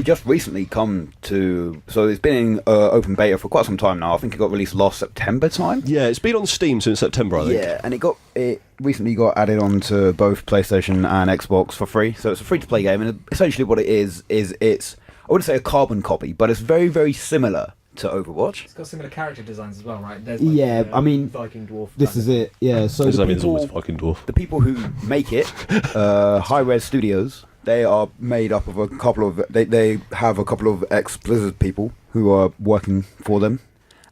just recently come to... So it's been in open beta for quite some time now. I think it got released last September time. Yeah, it's been on Steam since September, I think. Yeah, and it recently got added onto both PlayStation and Xbox for free. So it's a free-to-play game, and essentially what it is it's... I wouldn't say a carbon copy, but it's very, very similar to Overwatch. It's got similar character designs as well, right? There's I mean, Viking dwarf. This is it. Yeah. So does that mean it's always Viking dwarf? The people who make it, High Res Studios, they are made up of a couple of. They have a couple of ex-Blizzard people who are working for them,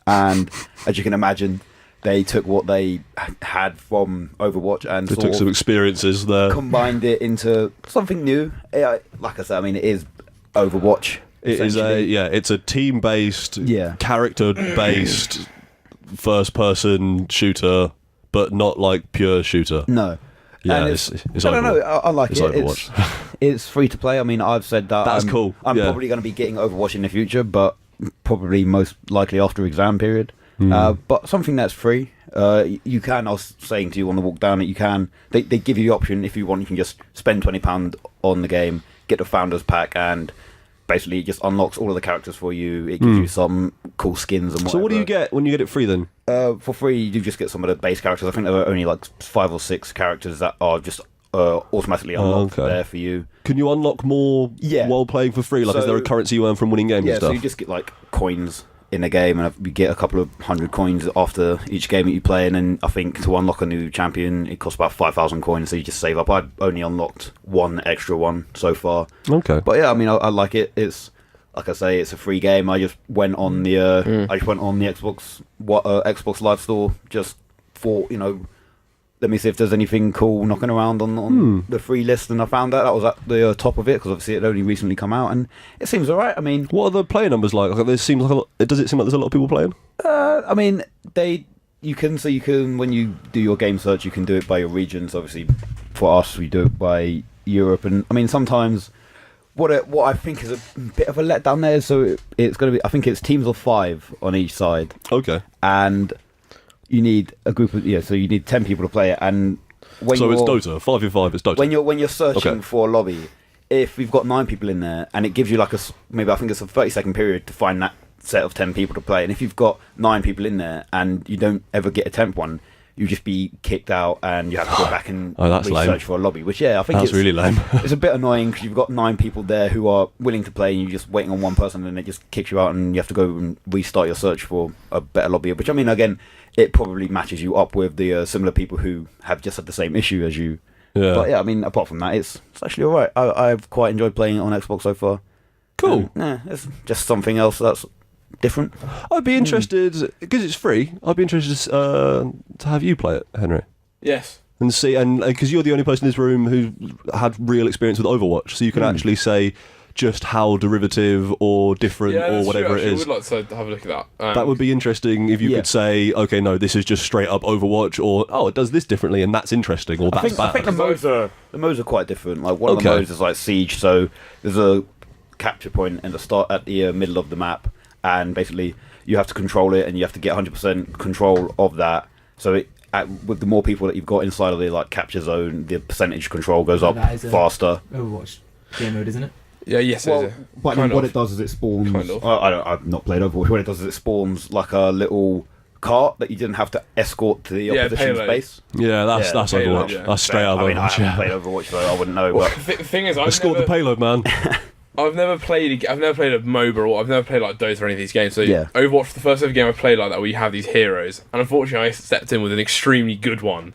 and as you can imagine, they took what they had from Overwatch and they took some experiences there, combined it into something new. Like I said, I mean, it is Overwatch. It is it's a team-based, character-based, first-person shooter, but not like pure shooter. No. Yeah, it's I don't know. I like it. It's free to play. I mean, I've said that. That's cool. I'm probably going to be getting Overwatch in the future, but probably most likely after exam period. But something that's free. You can. I was saying to you on the walk down that you can. They give you the option if you want. You can just spend £20 on the game, get the Founders Pack, and basically it just unlocks all of the characters for you. It gives you some cool skins and whatever. So what do you get when you get it free then? For free, you just get some of the base characters. I think there are only like 5 or 6 characters that are just automatically unlocked there for you. Can you unlock more while playing for free? Like, is there a currency you earn from winning games and stuff? So you just get like coins in a game, and you get a couple of 100 coins after each game that you play, and then I think to unlock a new champion it costs about 5,000 coins, so you just save up. I've only unlocked one extra one so far. Okay. But yeah, I mean, I like it. It's like I say, it's a free game. I just went on the Xbox Live Store just for, let me see if there's anything cool knocking around on the free list, and I found that was at the top of it, because obviously it had only recently come out, and it seems alright. I mean, what are the player numbers like? Does it seem like there's a lot of people playing? I mean, you can when you do your game search, you can do it by your regions. Obviously, for us, we do it by Europe, and I mean sometimes what I think is a bit of a letdown there. So it's going to be, I think it's teams of 5 on each side. Okay, and you need a group of so you need 10 people to play it, and it's Dota 5v5. It's Dota. When you're searching for a lobby, if we've got 9 people in there, and it gives you like maybe I think it's a 30-second period to find that set of 10 people to play, and if you've got 9 people in there and you don't ever get a 10th one, you just be kicked out and you have to go back and that's research lame. for a lobby, which I think That's really lame. It's a bit annoying because you've got 9 people there who are willing to play and you're just waiting on one person and it just kicks you out and you have to go and restart your search for a better lobby, which I mean, again, it probably matches you up with the similar people who have just had the same issue as you. Yeah. But yeah, I mean, apart from that, it's actually alright. I've quite enjoyed playing it on Xbox so far. Cool. It's just something else that's different. I'd be interested, because it's free, I'd be interested to have you play it, Henry. Yes. And see, and because you're the only person in this room who had real experience with Overwatch, so you can actually say just how derivative or different or whatever true, it is. I would like to have a look at that. That would be interesting if you could say, okay, no, this is just straight up Overwatch, or it does this differently, and that's interesting, or that's bad. I think the modes are quite different. Like one of the modes is like Siege, so there's a capture point at the middle of the map, and basically you have to control it, and you have to get 100% control of that. So with the more people that you've got inside of the capture zone, the percentage control goes up faster. Overwatch game mode, isn't it? Yeah, yes, but what it does is it spawns. Kind of. I've not played Overwatch. What it does is it spawns like a little cart that you didn't have to escort to the opposition's base. Yeah, that's Overwatch. Yeah. That's straight up I mean, Overwatch. I haven't played Overwatch, so I wouldn't know. Well, But the thing is, Escort the payload, man. I've never played a MOBA, or I've never played like Dota or any of these games. So Overwatch, the first ever game I played like that, where you have these heroes, and unfortunately I stepped in with an extremely good one,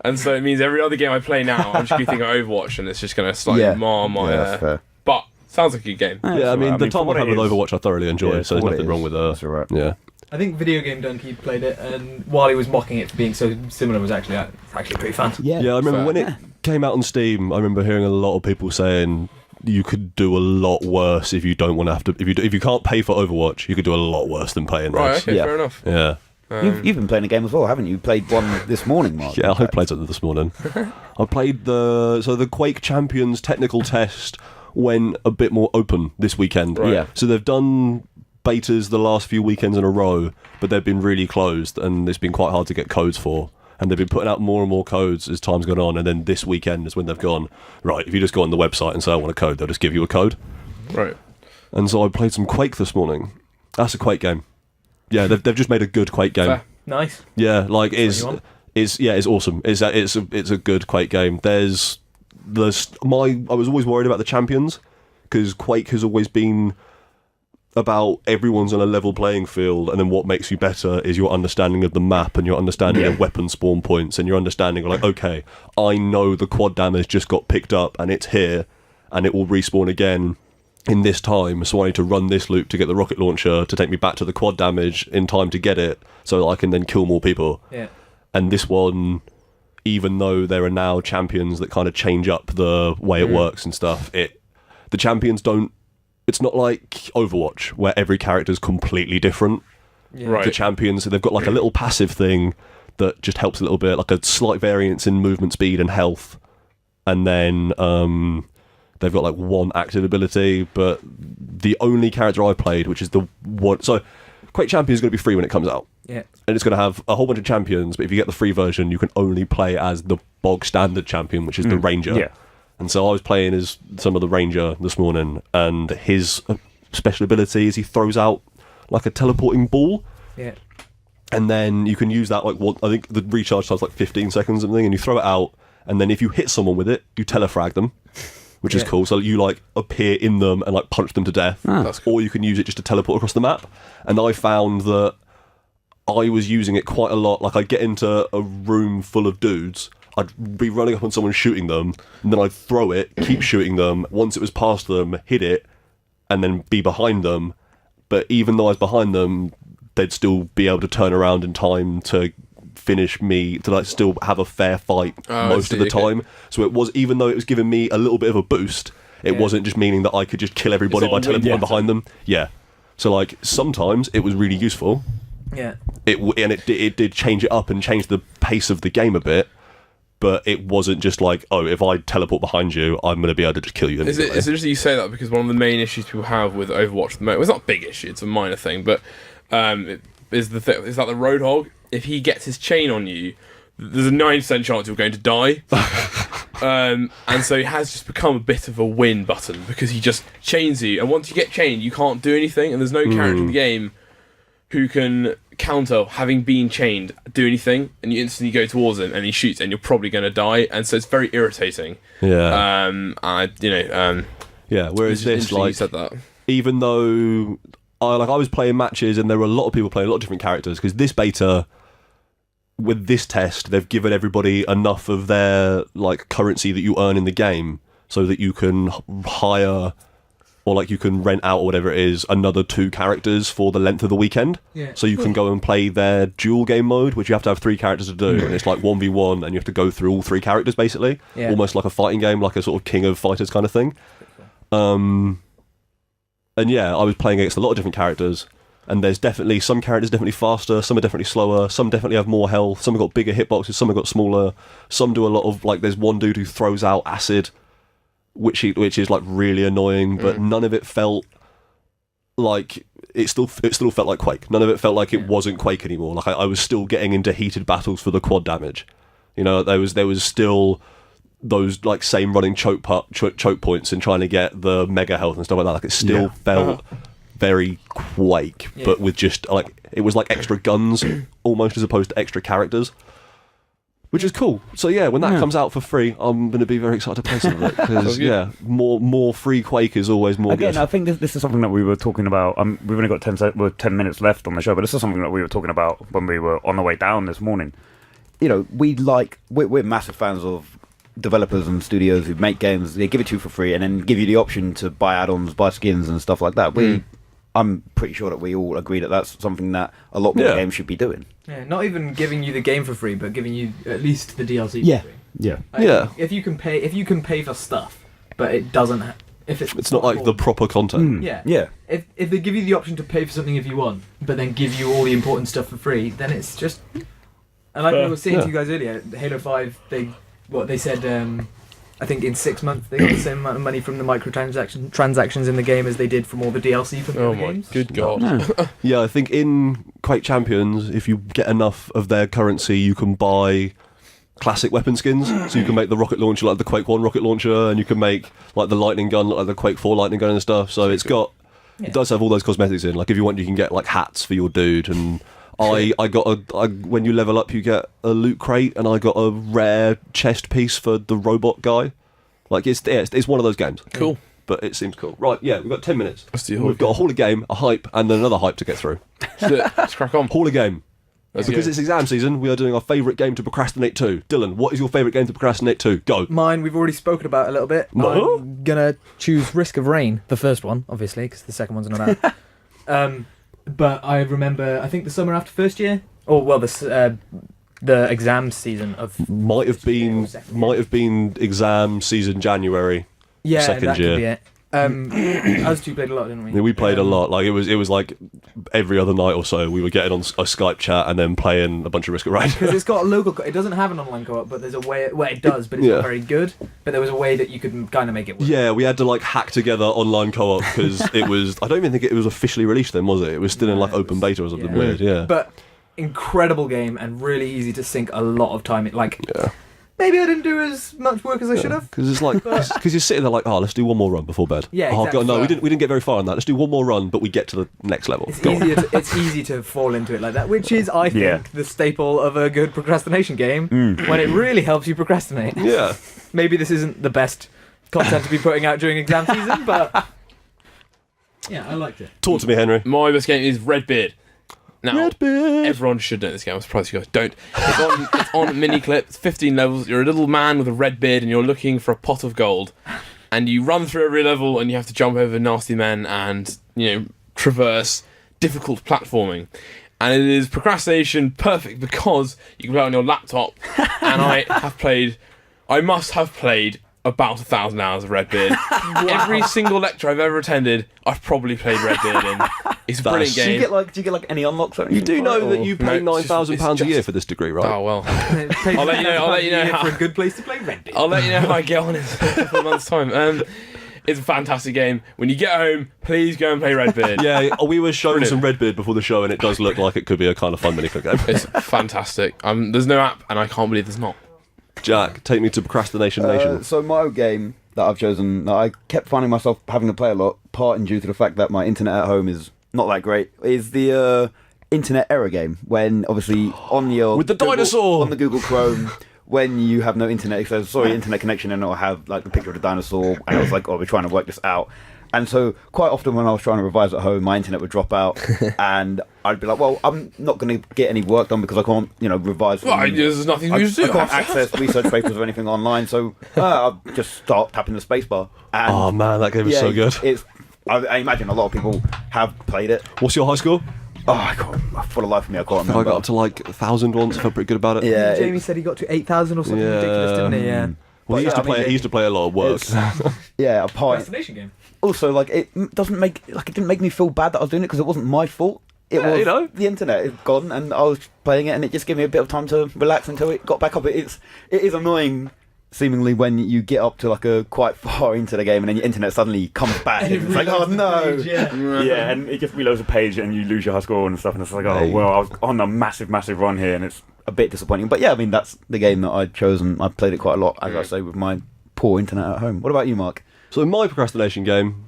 and so it means every other game I play now, I'm just going to think of Overwatch, and it's just going to slightly mar my. that's fair. But sounds like a good game. Yeah, I mean, the time I've had with Overwatch, I thoroughly enjoyed. So there's nothing wrong with That's all right. Yeah. I think Video Game Donkey played it, and while he was mocking it for being so similar, was actually pretty fun. Yeah, I remember when it came out on Steam. I remember hearing a lot of people saying you could do a lot worse if you don't want to have to. If you can't pay for Overwatch, you could do a lot worse than playing Right, this. okay, fair enough. Yeah. You've been playing a game as well, haven't you? You played one this morning, Mark. Yeah, I played something this morning. I played the Quake Champions technical test went a bit more open this weekend. Right. Yeah. So they've done betas the last few weekends in a row, but they've been really closed, and it's been quite hard to get codes for. And they've been putting out more and more codes as time's gone on, and then this weekend is when they've gone, right, if you just go on the website and say I want a code, they'll just give you a code. Right. And so I played some Quake this morning. That's a Quake game. Yeah, they've just made a good Quake game. Fair. Nice. Yeah, like it's awesome. It's a good Quake game. I was always worried about the champions, because Quake has always been about everyone's on a level playing field, and then what makes you better is your understanding of the map and your understanding of weapon spawn points, and your understanding of like, okay, I know the quad damage just got picked up and it's here and it will respawn again in this time, so I need to run this loop to get the rocket launcher to take me back to the quad damage in time to get it, so that I can then kill more people. Yeah. And this one, even though there are now champions that kind of change up the way it works and stuff, the champions don't. It's not like Overwatch, where every character is completely different. Yeah. Right. The champions, they've got like a little passive thing that just helps a little bit, like a slight variance in movement speed and health, and then they've got like one active ability. But the only character I played, which is the one, so Quake Champion is going to be free when it comes out. Yeah. And it's going to have a whole bunch of champions, but if you get the free version, you can only play as the bog standard champion, which is the Ranger. Yeah. And so I was playing as some of the Ranger this morning, and his special ability is he throws out like a teleporting ball. Yeah. And then you can use that, like, I think the recharge time's like 15 seconds or something, and you throw it out, and then if you hit someone with it, you telefrag them, which is cool. So you, like, appear in them and, like, punch them to death. That's cool. Or you can use it just to teleport across the map. And I found that I was using it quite a lot. Like, I'd get into a room full of dudes, I'd be running up on someone shooting them, and then I'd throw it, keep shooting them. Once it was past them, hit it, and then be behind them. But even though I was behind them, they'd still be able to turn around in time to finish me, to like still have a fair fight most of the time. So it was, even though it was giving me a little bit of a boost, it wasn't just meaning that I could just kill everybody by teleporting behind them. Yeah. So like sometimes it was really useful. Yeah. It did change it up and change the pace of the game a bit. But it wasn't just like, oh, if I teleport behind you, I'm going to be able to just kill you. It's interesting you say that, because one of the main issues people have with Overwatch at the moment, well, it's not a big issue, it's a minor thing, but is that the Roadhog, if he gets his chain on you, there's a 90% chance you're going to die. And so it has just become a bit of a win button because he just chains you, and once you get chained, you can't do anything, and there's no character in the game who can counter having been chained, do anything, and you instantly go towards him and he shoots, and you're probably going to die, and so it's very irritating. Yeah. Yeah. Whereas this, you like, said that. even though I was playing matches and there were a lot of people playing a lot of different characters, because this beta, with this test, they've given everybody enough of their like currency that you earn in the game so that you can hire or like you can rent out or whatever it is another 2 characters for the length of the weekend. Yeah. So you can go and play their dual game mode, which you have to have 3 characters to do, and it's like 1v1 and you have to go through all 3 characters basically. Yeah. Almost like a fighting game, like a sort of King of Fighters kind of thing. And yeah, I was playing against a lot of different characters, and there's definitely some characters definitely faster, some are definitely slower, some definitely have more health, some have got bigger hitboxes, some have got smaller, some do a lot of, like, there's one dude who throws out acid, which is like really annoying, but none of it felt like it still felt like Quake. None of it felt like it wasn't Quake anymore. Like I was still getting into heated battles for the quad damage. You know, there was still those like same running choke points and trying to get the mega health and stuff like that. Like it still felt very Quake, but with just like it was like extra guns almost as opposed to extra characters. Which is cool. So yeah, when that comes out for free, I'm going to be very excited to play some of it. Because more free Quake is always more Again, good. I think this is something that we were talking about. We've only got 10 minutes left on the show, but this is something that we were talking about when we were on the way down this morning. You know, we're massive fans of developers and studios who make games. They give it to you for free and then give you the option to buy add-ons, buy skins and stuff like that. I'm pretty sure that we all agree that that's something that a lot more games should be doing. Yeah, not even giving you the game for free, but giving you at least the DLC for free. Yeah. Like, if you can pay for stuff, but it doesn't. If it's not like the proper content. Yeah. If they give you the option to pay for something if you want, but then give you all the important stuff for free, then it's just. And like I was saying to you guys earlier, Halo 5, they said. I think in 6 months they got the same amount of money from the transactions in the game as they did from all the DLC from the games. Good God. Yeah, I think in Quake Champions, if you get enough of their currency, you can buy classic weapon skins. So you can make the rocket launcher like the Quake 1 rocket launcher, and you can make like the lightning gun like the Quake 4 lightning gun and stuff. So it does have all those cosmetics in. Like if you want, you can get like hats for your dude. And when you level up, you get a loot crate, and I got a rare chest piece for the robot guy. Like it's one of those games. Cool. But it seems cool. Right, yeah, we've got 10 minutes. We've got a Hall of Game, a hype, and then another hype to get through. Let's crack on. Hall of Game. Because it's exam season, we are doing our favourite game to procrastinate to. Dylan, what is your favourite game to procrastinate to? Go. Mine, we've already spoken about a little bit. No? I'm going to choose Risk of Rain, the first one, obviously, because the second one's not out. But I remember, I think the summer after first year, the exam season of might have been exam season January. Second year. Could be it. Us two played a lot, didn't we? Yeah, we played a lot. Like it was like every other night or so we were getting on a Skype chat and then playing a bunch of Risk of Rain. Because it's got a local. It doesn't have an online co-op, but there's a way. Well, it does, but it's not very good. But there was a way that you could kind of make it work. Yeah, we had to like hack together online co-op because it was. I don't even think it was officially released then, was it? It was still in like open beta or something weird. Yeah. But incredible game and really easy to sink a lot of time in. Maybe I didn't do as much work as I should have. Because it's like, because you're sitting there like, let's do one more run before bed. Yeah, Oh exactly. god, no, we didn't get very far on that. Let's do one more run, but we get to the next level. It's easy to fall into it like that, which is, I think, the staple of a good procrastination game. When it really helps you procrastinate. Yeah. Maybe this isn't the best content to be putting out during exam season, but yeah, I liked it. Talk to me, Henry. My best game is Redbeard. Now, Redbeard. everyone should know this game. I'm surprised you guys don't. It's on mini clip. It's 15 levels. You're a little man with a red beard, and you're looking for a pot of gold. And you run through every level, and you have to jump over nasty men and traverse difficult platforming. And it is procrastination perfect because you can play it on your laptop. And I must have played about 1,000 hours of Redbeard. Wow. Every single lecture I've ever attended, I've probably played Redbeard in. It's a brilliant game. Do you get any unlocks? You do know that you pay £9,000 a year for this degree, right? Oh well. I'll let you know how. For a good place to play Redbeard. I'll let you know how I get on in a couple of months' time. It's a fantastic game. When you get home, please go and play Redbeard. Yeah, we were showing some Redbeard before the show, and it does look like it could be a kind of fun mini-clip game. It's fantastic. There's no app, and I can't believe there's not. Jack, take me to Procrastination Nation. So my game that I've chosen, that I kept finding myself having to play a lot, partly due to the fact that my internet at home is not that great, is the internet error game. When obviously on your With the Google, dinosaur! on the Google Chrome, when you have no internet, it says sorry, internet connection, and it'll have like the picture of the dinosaur, and I was like, oh, we're trying to work this out. And so quite often when I was trying to revise at home, my internet would drop out, and I'd be like, well, I'm not going to get any work done because I can't, revise. Well, there's nothing for you to do. I can't access research papers or anything online, so I'll just start tapping the spacebar. And Oh man, that game is so good. I imagine a lot of people have played it. What's your high score? Oh, I can't. For the life of me, I can't I remember. got up to like 1,000 once. I felt pretty good about it. Yeah, Jamie said he got to 8,000 or something Yeah. ridiculous, didn't he? Yeah. Well, he used to play. He used to play a lot of work. yeah. Apart. Destination game. Also, like it doesn't make it didn't make me feel bad that I was doing it because it wasn't my fault. It was the internet had gone, and I was playing it, and it just gave me a bit of time to relax until it got back up. It is annoying, seemingly, when you get up to like a quite far into the game, and then your internet suddenly comes back. And it's like, oh no, Yeah, and it just reloads a page, and you lose your high score and stuff, and it's like, oh well, I was on a massive run here, and it's a bit disappointing. But yeah, I mean that's the game that I'd chosen. I played it quite a lot, as I say, with my poor internet at home. What about you, Mark? So in my procrastination game,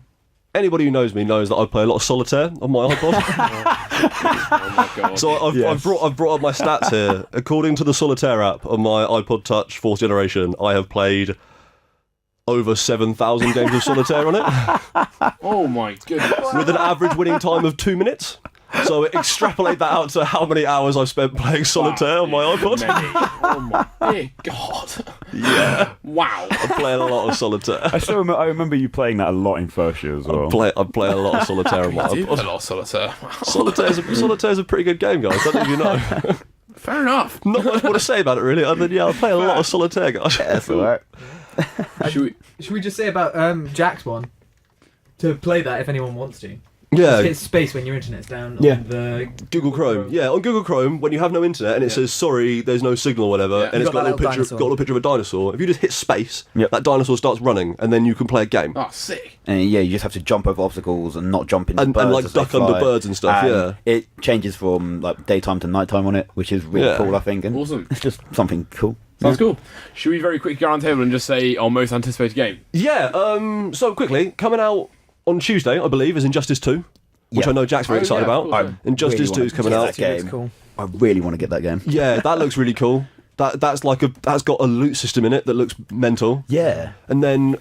anybody who knows me knows that I play a lot of solitaire on my iPod. Oh my god. So I've brought up my stats here. According to the solitaire app on my iPod Touch 4th generation, I have played over 7,000 games of solitaire on it, Oh my goodness. with an average winning time of 2 minutes. So extrapolate that out to how many hours I've spent playing solitaire on my iPod. Many. Oh my dear god. Yeah, Wow. I'm playing a lot of solitaire. I remember you playing that a lot in first year as well. I play a lot of solitaire on my I do play a iPod. lot of solitaire. Solitaire's a pretty good game, guys. I don't know if you know. Fair enough. Not much more to say about it, really, other than, I play a lot of solitaire, guys. That's all right. Should we just say about Jack's one? To play that if anyone wants to. Yeah, Just hit space when your internet's down Yeah. on the Google Chrome. Yeah, on Google Chrome, when you have no internet and it says sorry, there's no signal or whatever, Yeah. and it's You've got got a that little got a little picture of a dinosaur. If you just hit space, Yep. that dinosaur starts running, and then you can play a game. Oh, sick. And yeah, you just have to jump over obstacles and not jump into And birds like as they duck under fly. birds and stuff. Yeah. It changes from like daytime to nighttime on it, which is really Yeah. cool, I think. And Awesome. it's just something cool. Sounds cool. Should we very quickly go around the table and just say our most anticipated game? Yeah. So quickly, coming out on Tuesday, I believe, is Injustice 2, which Yeah. I know Jack's very Oh, excited yeah, about. cool. Injustice really 2 is want coming to out. get that It's game. cool. I really want to get that game. Yeah, that looks really cool. That's got a loot system in it that looks mental. Yeah. And then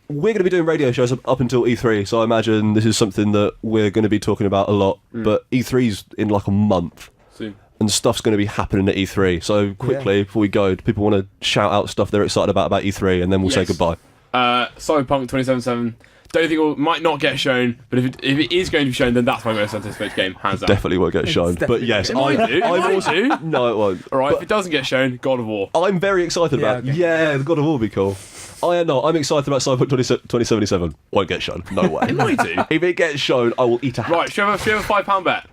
we're going to be doing radio shows up until E3, so I imagine this is something that we're going to be talking about a lot. But E3's in like a month, Soon. and stuff's going to be happening at E3. So quickly, before we go, do people want to shout out stuff they're excited about E3, and then we'll say Yes. goodbye? Cyberpunk 2077. Don't think it might not get shown, but if it is going to be shown, then that's my most anticipated game, hands down. Definitely won't get shown. But definitely yes, It might do. It I'm might also do. no, it won't. All right, But if it doesn't get shown, God of War. I'm very excited about. okay. Yeah, the God of War will be cool. I am not. I'm excited about Cyberpunk 2077. Won't get shown. No way. It might do. If it gets shown, I will eat a hat. Right, should we have a £5 bet?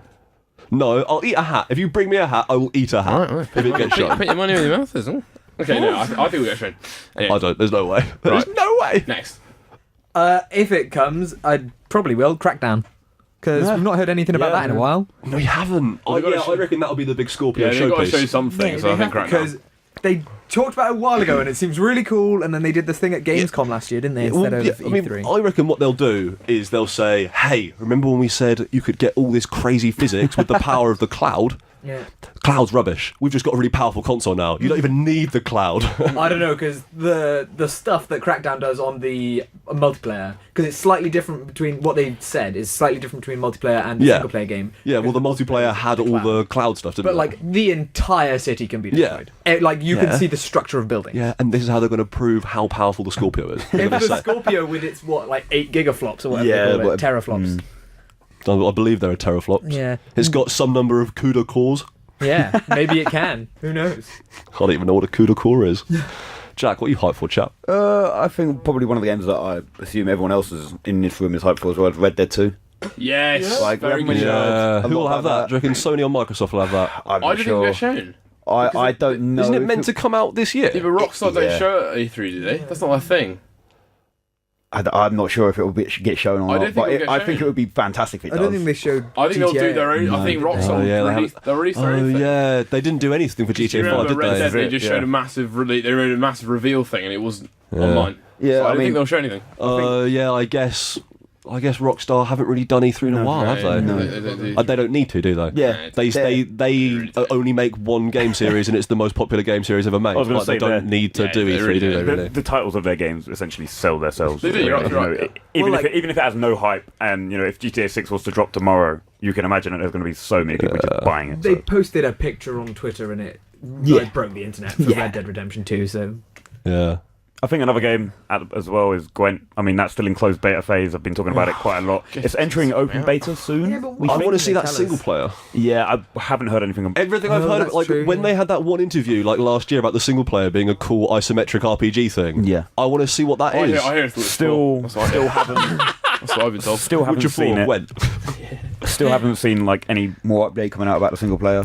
No, I'll eat a hat. If you bring me a hat, I will eat a hat. If it gets shown. Put your money where your mouth is. Huh? Okay, no, I think we'll get shown. Anyway, I don't. There's no way. There's Right. no way. next. If it comes, I probably will Crackdown. Because we've not heard anything about that in a while. No, you haven't. Well, they've got to show- I reckon that'll be the big Scorpio Yeah, they've got to show showpiece. something, so I think right now. Because they talked about it a while ago and it seems really cool, and then they did this thing at Gamescom last year, didn't they? Instead of I mean, E3. I reckon what they'll do is they'll say, "Hey, remember when we said you could get all this crazy physics with the power of the cloud? Yeah. Cloud's rubbish. We've just got a really powerful console now. You don't even need the cloud." I don't know, because the stuff that Crackdown does on the multiplayer, because it's slightly different between what they said is slightly different between multiplayer and Yeah. single player game. Yeah, well, the multiplayer had all the cloud stuff, didn't But it? like the entire city can be Yeah. destroyed. Like you Yeah. can see the structure of buildings. Yeah, and this is how they're going to prove how powerful the Scorpio is. They're If gonna the say- Scorpio with its like 8 gigaflops or whatever Yeah, they call but- it, teraflops. I believe they're a teraflops. Yeah. It's got some number of CUDA cores. Yeah, maybe it can. Who knows? I don't even know what a CUDA core is. Jack, what are you hyped for, chap? I think probably one of the games that I assume everyone else is in this room is hyped for as well is Red Dead 2. Yes, Like, very we good haven't shout. really- a Who will lot have that? about Do you reckon Sony or Microsoft will have that? I'm I not didn't sure. get shown. I don't know. Isn't it if meant to come out this year? Yeah, but Rockstar Yeah. don't show it at E3, do they? That's not their thing. I'm not sure if it will get shown or not, but I think it would be fantastic if it does. I don't think they showed. I think they'll do GTA. their own. I think Rockstar they'll release their own thing. yeah, they didn't do anything for GTA 5, did Red Dead, they? they just showed a massive they made a massive reveal thing, and it was online. Yeah, So I I don't mean- think they'll show anything. Yeah, I guess Rockstar haven't really done E3 in a while, have they? No. They don't need to, do they? Yeah, They only make one game series, and it's the most popular game series ever made. I was gonna Like, they say don't need to do they E3, really do they? do. Really? The titles of their games essentially sell themselves. They do, you're right. Even Well, if it has no hype, and if GTA 6 was to drop tomorrow, you can imagine that there's going to be so many people just buying it. They So. posted a picture on Twitter and it broke the internet for Red Dead Redemption 2. So Yeah. I think another game as well is Gwent. I mean, that's still in closed beta phase. I've been talking about it quite a lot. It's entering open beta soon. Yeah, but I think want to see they that tell single us? player. Yeah, I haven't heard anything. Everything I've heard, that's like true, when yeah. they had that one interview, like last year, about the single player being a cool isometric RPG thing. Yeah. I want to see what that is. I hear it's cool. Still haven't That's what I've been told. still haven't Witcher 4 seen it. went. Still haven't seen like any. More update coming out about the single player.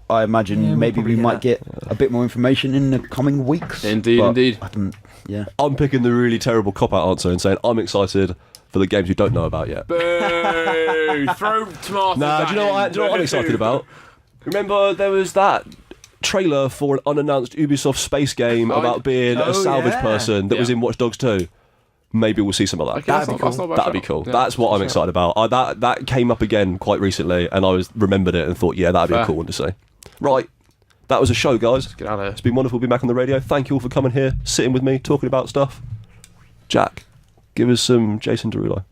I imagine we'll maybe probably we get might that. get a bit more information in the coming weeks. Indeed, but indeed. I don't, yeah. I'm picking the really terrible cop-out answer and saying I'm excited for the games we don't know about yet. Boo! Throw tomatoes. Nah, do you know what I'm excited about? Remember there was that trailer for an unannounced Ubisoft space game about being a salvage person that was in Watch Dogs 2. Maybe we'll see some of that. Okay, that's not a bad That'd be shout. cool. Yeah, That's what I'm excited about. That came up again quite recently, and I remembered it and thought, yeah, that'd be a Fair. cool one to see. Right, that was a show, guys. Get out of here. It's been wonderful to be back on the radio. Thank you all for coming here, sitting with me, talking about stuff. Jack, give us some Jason Derulo.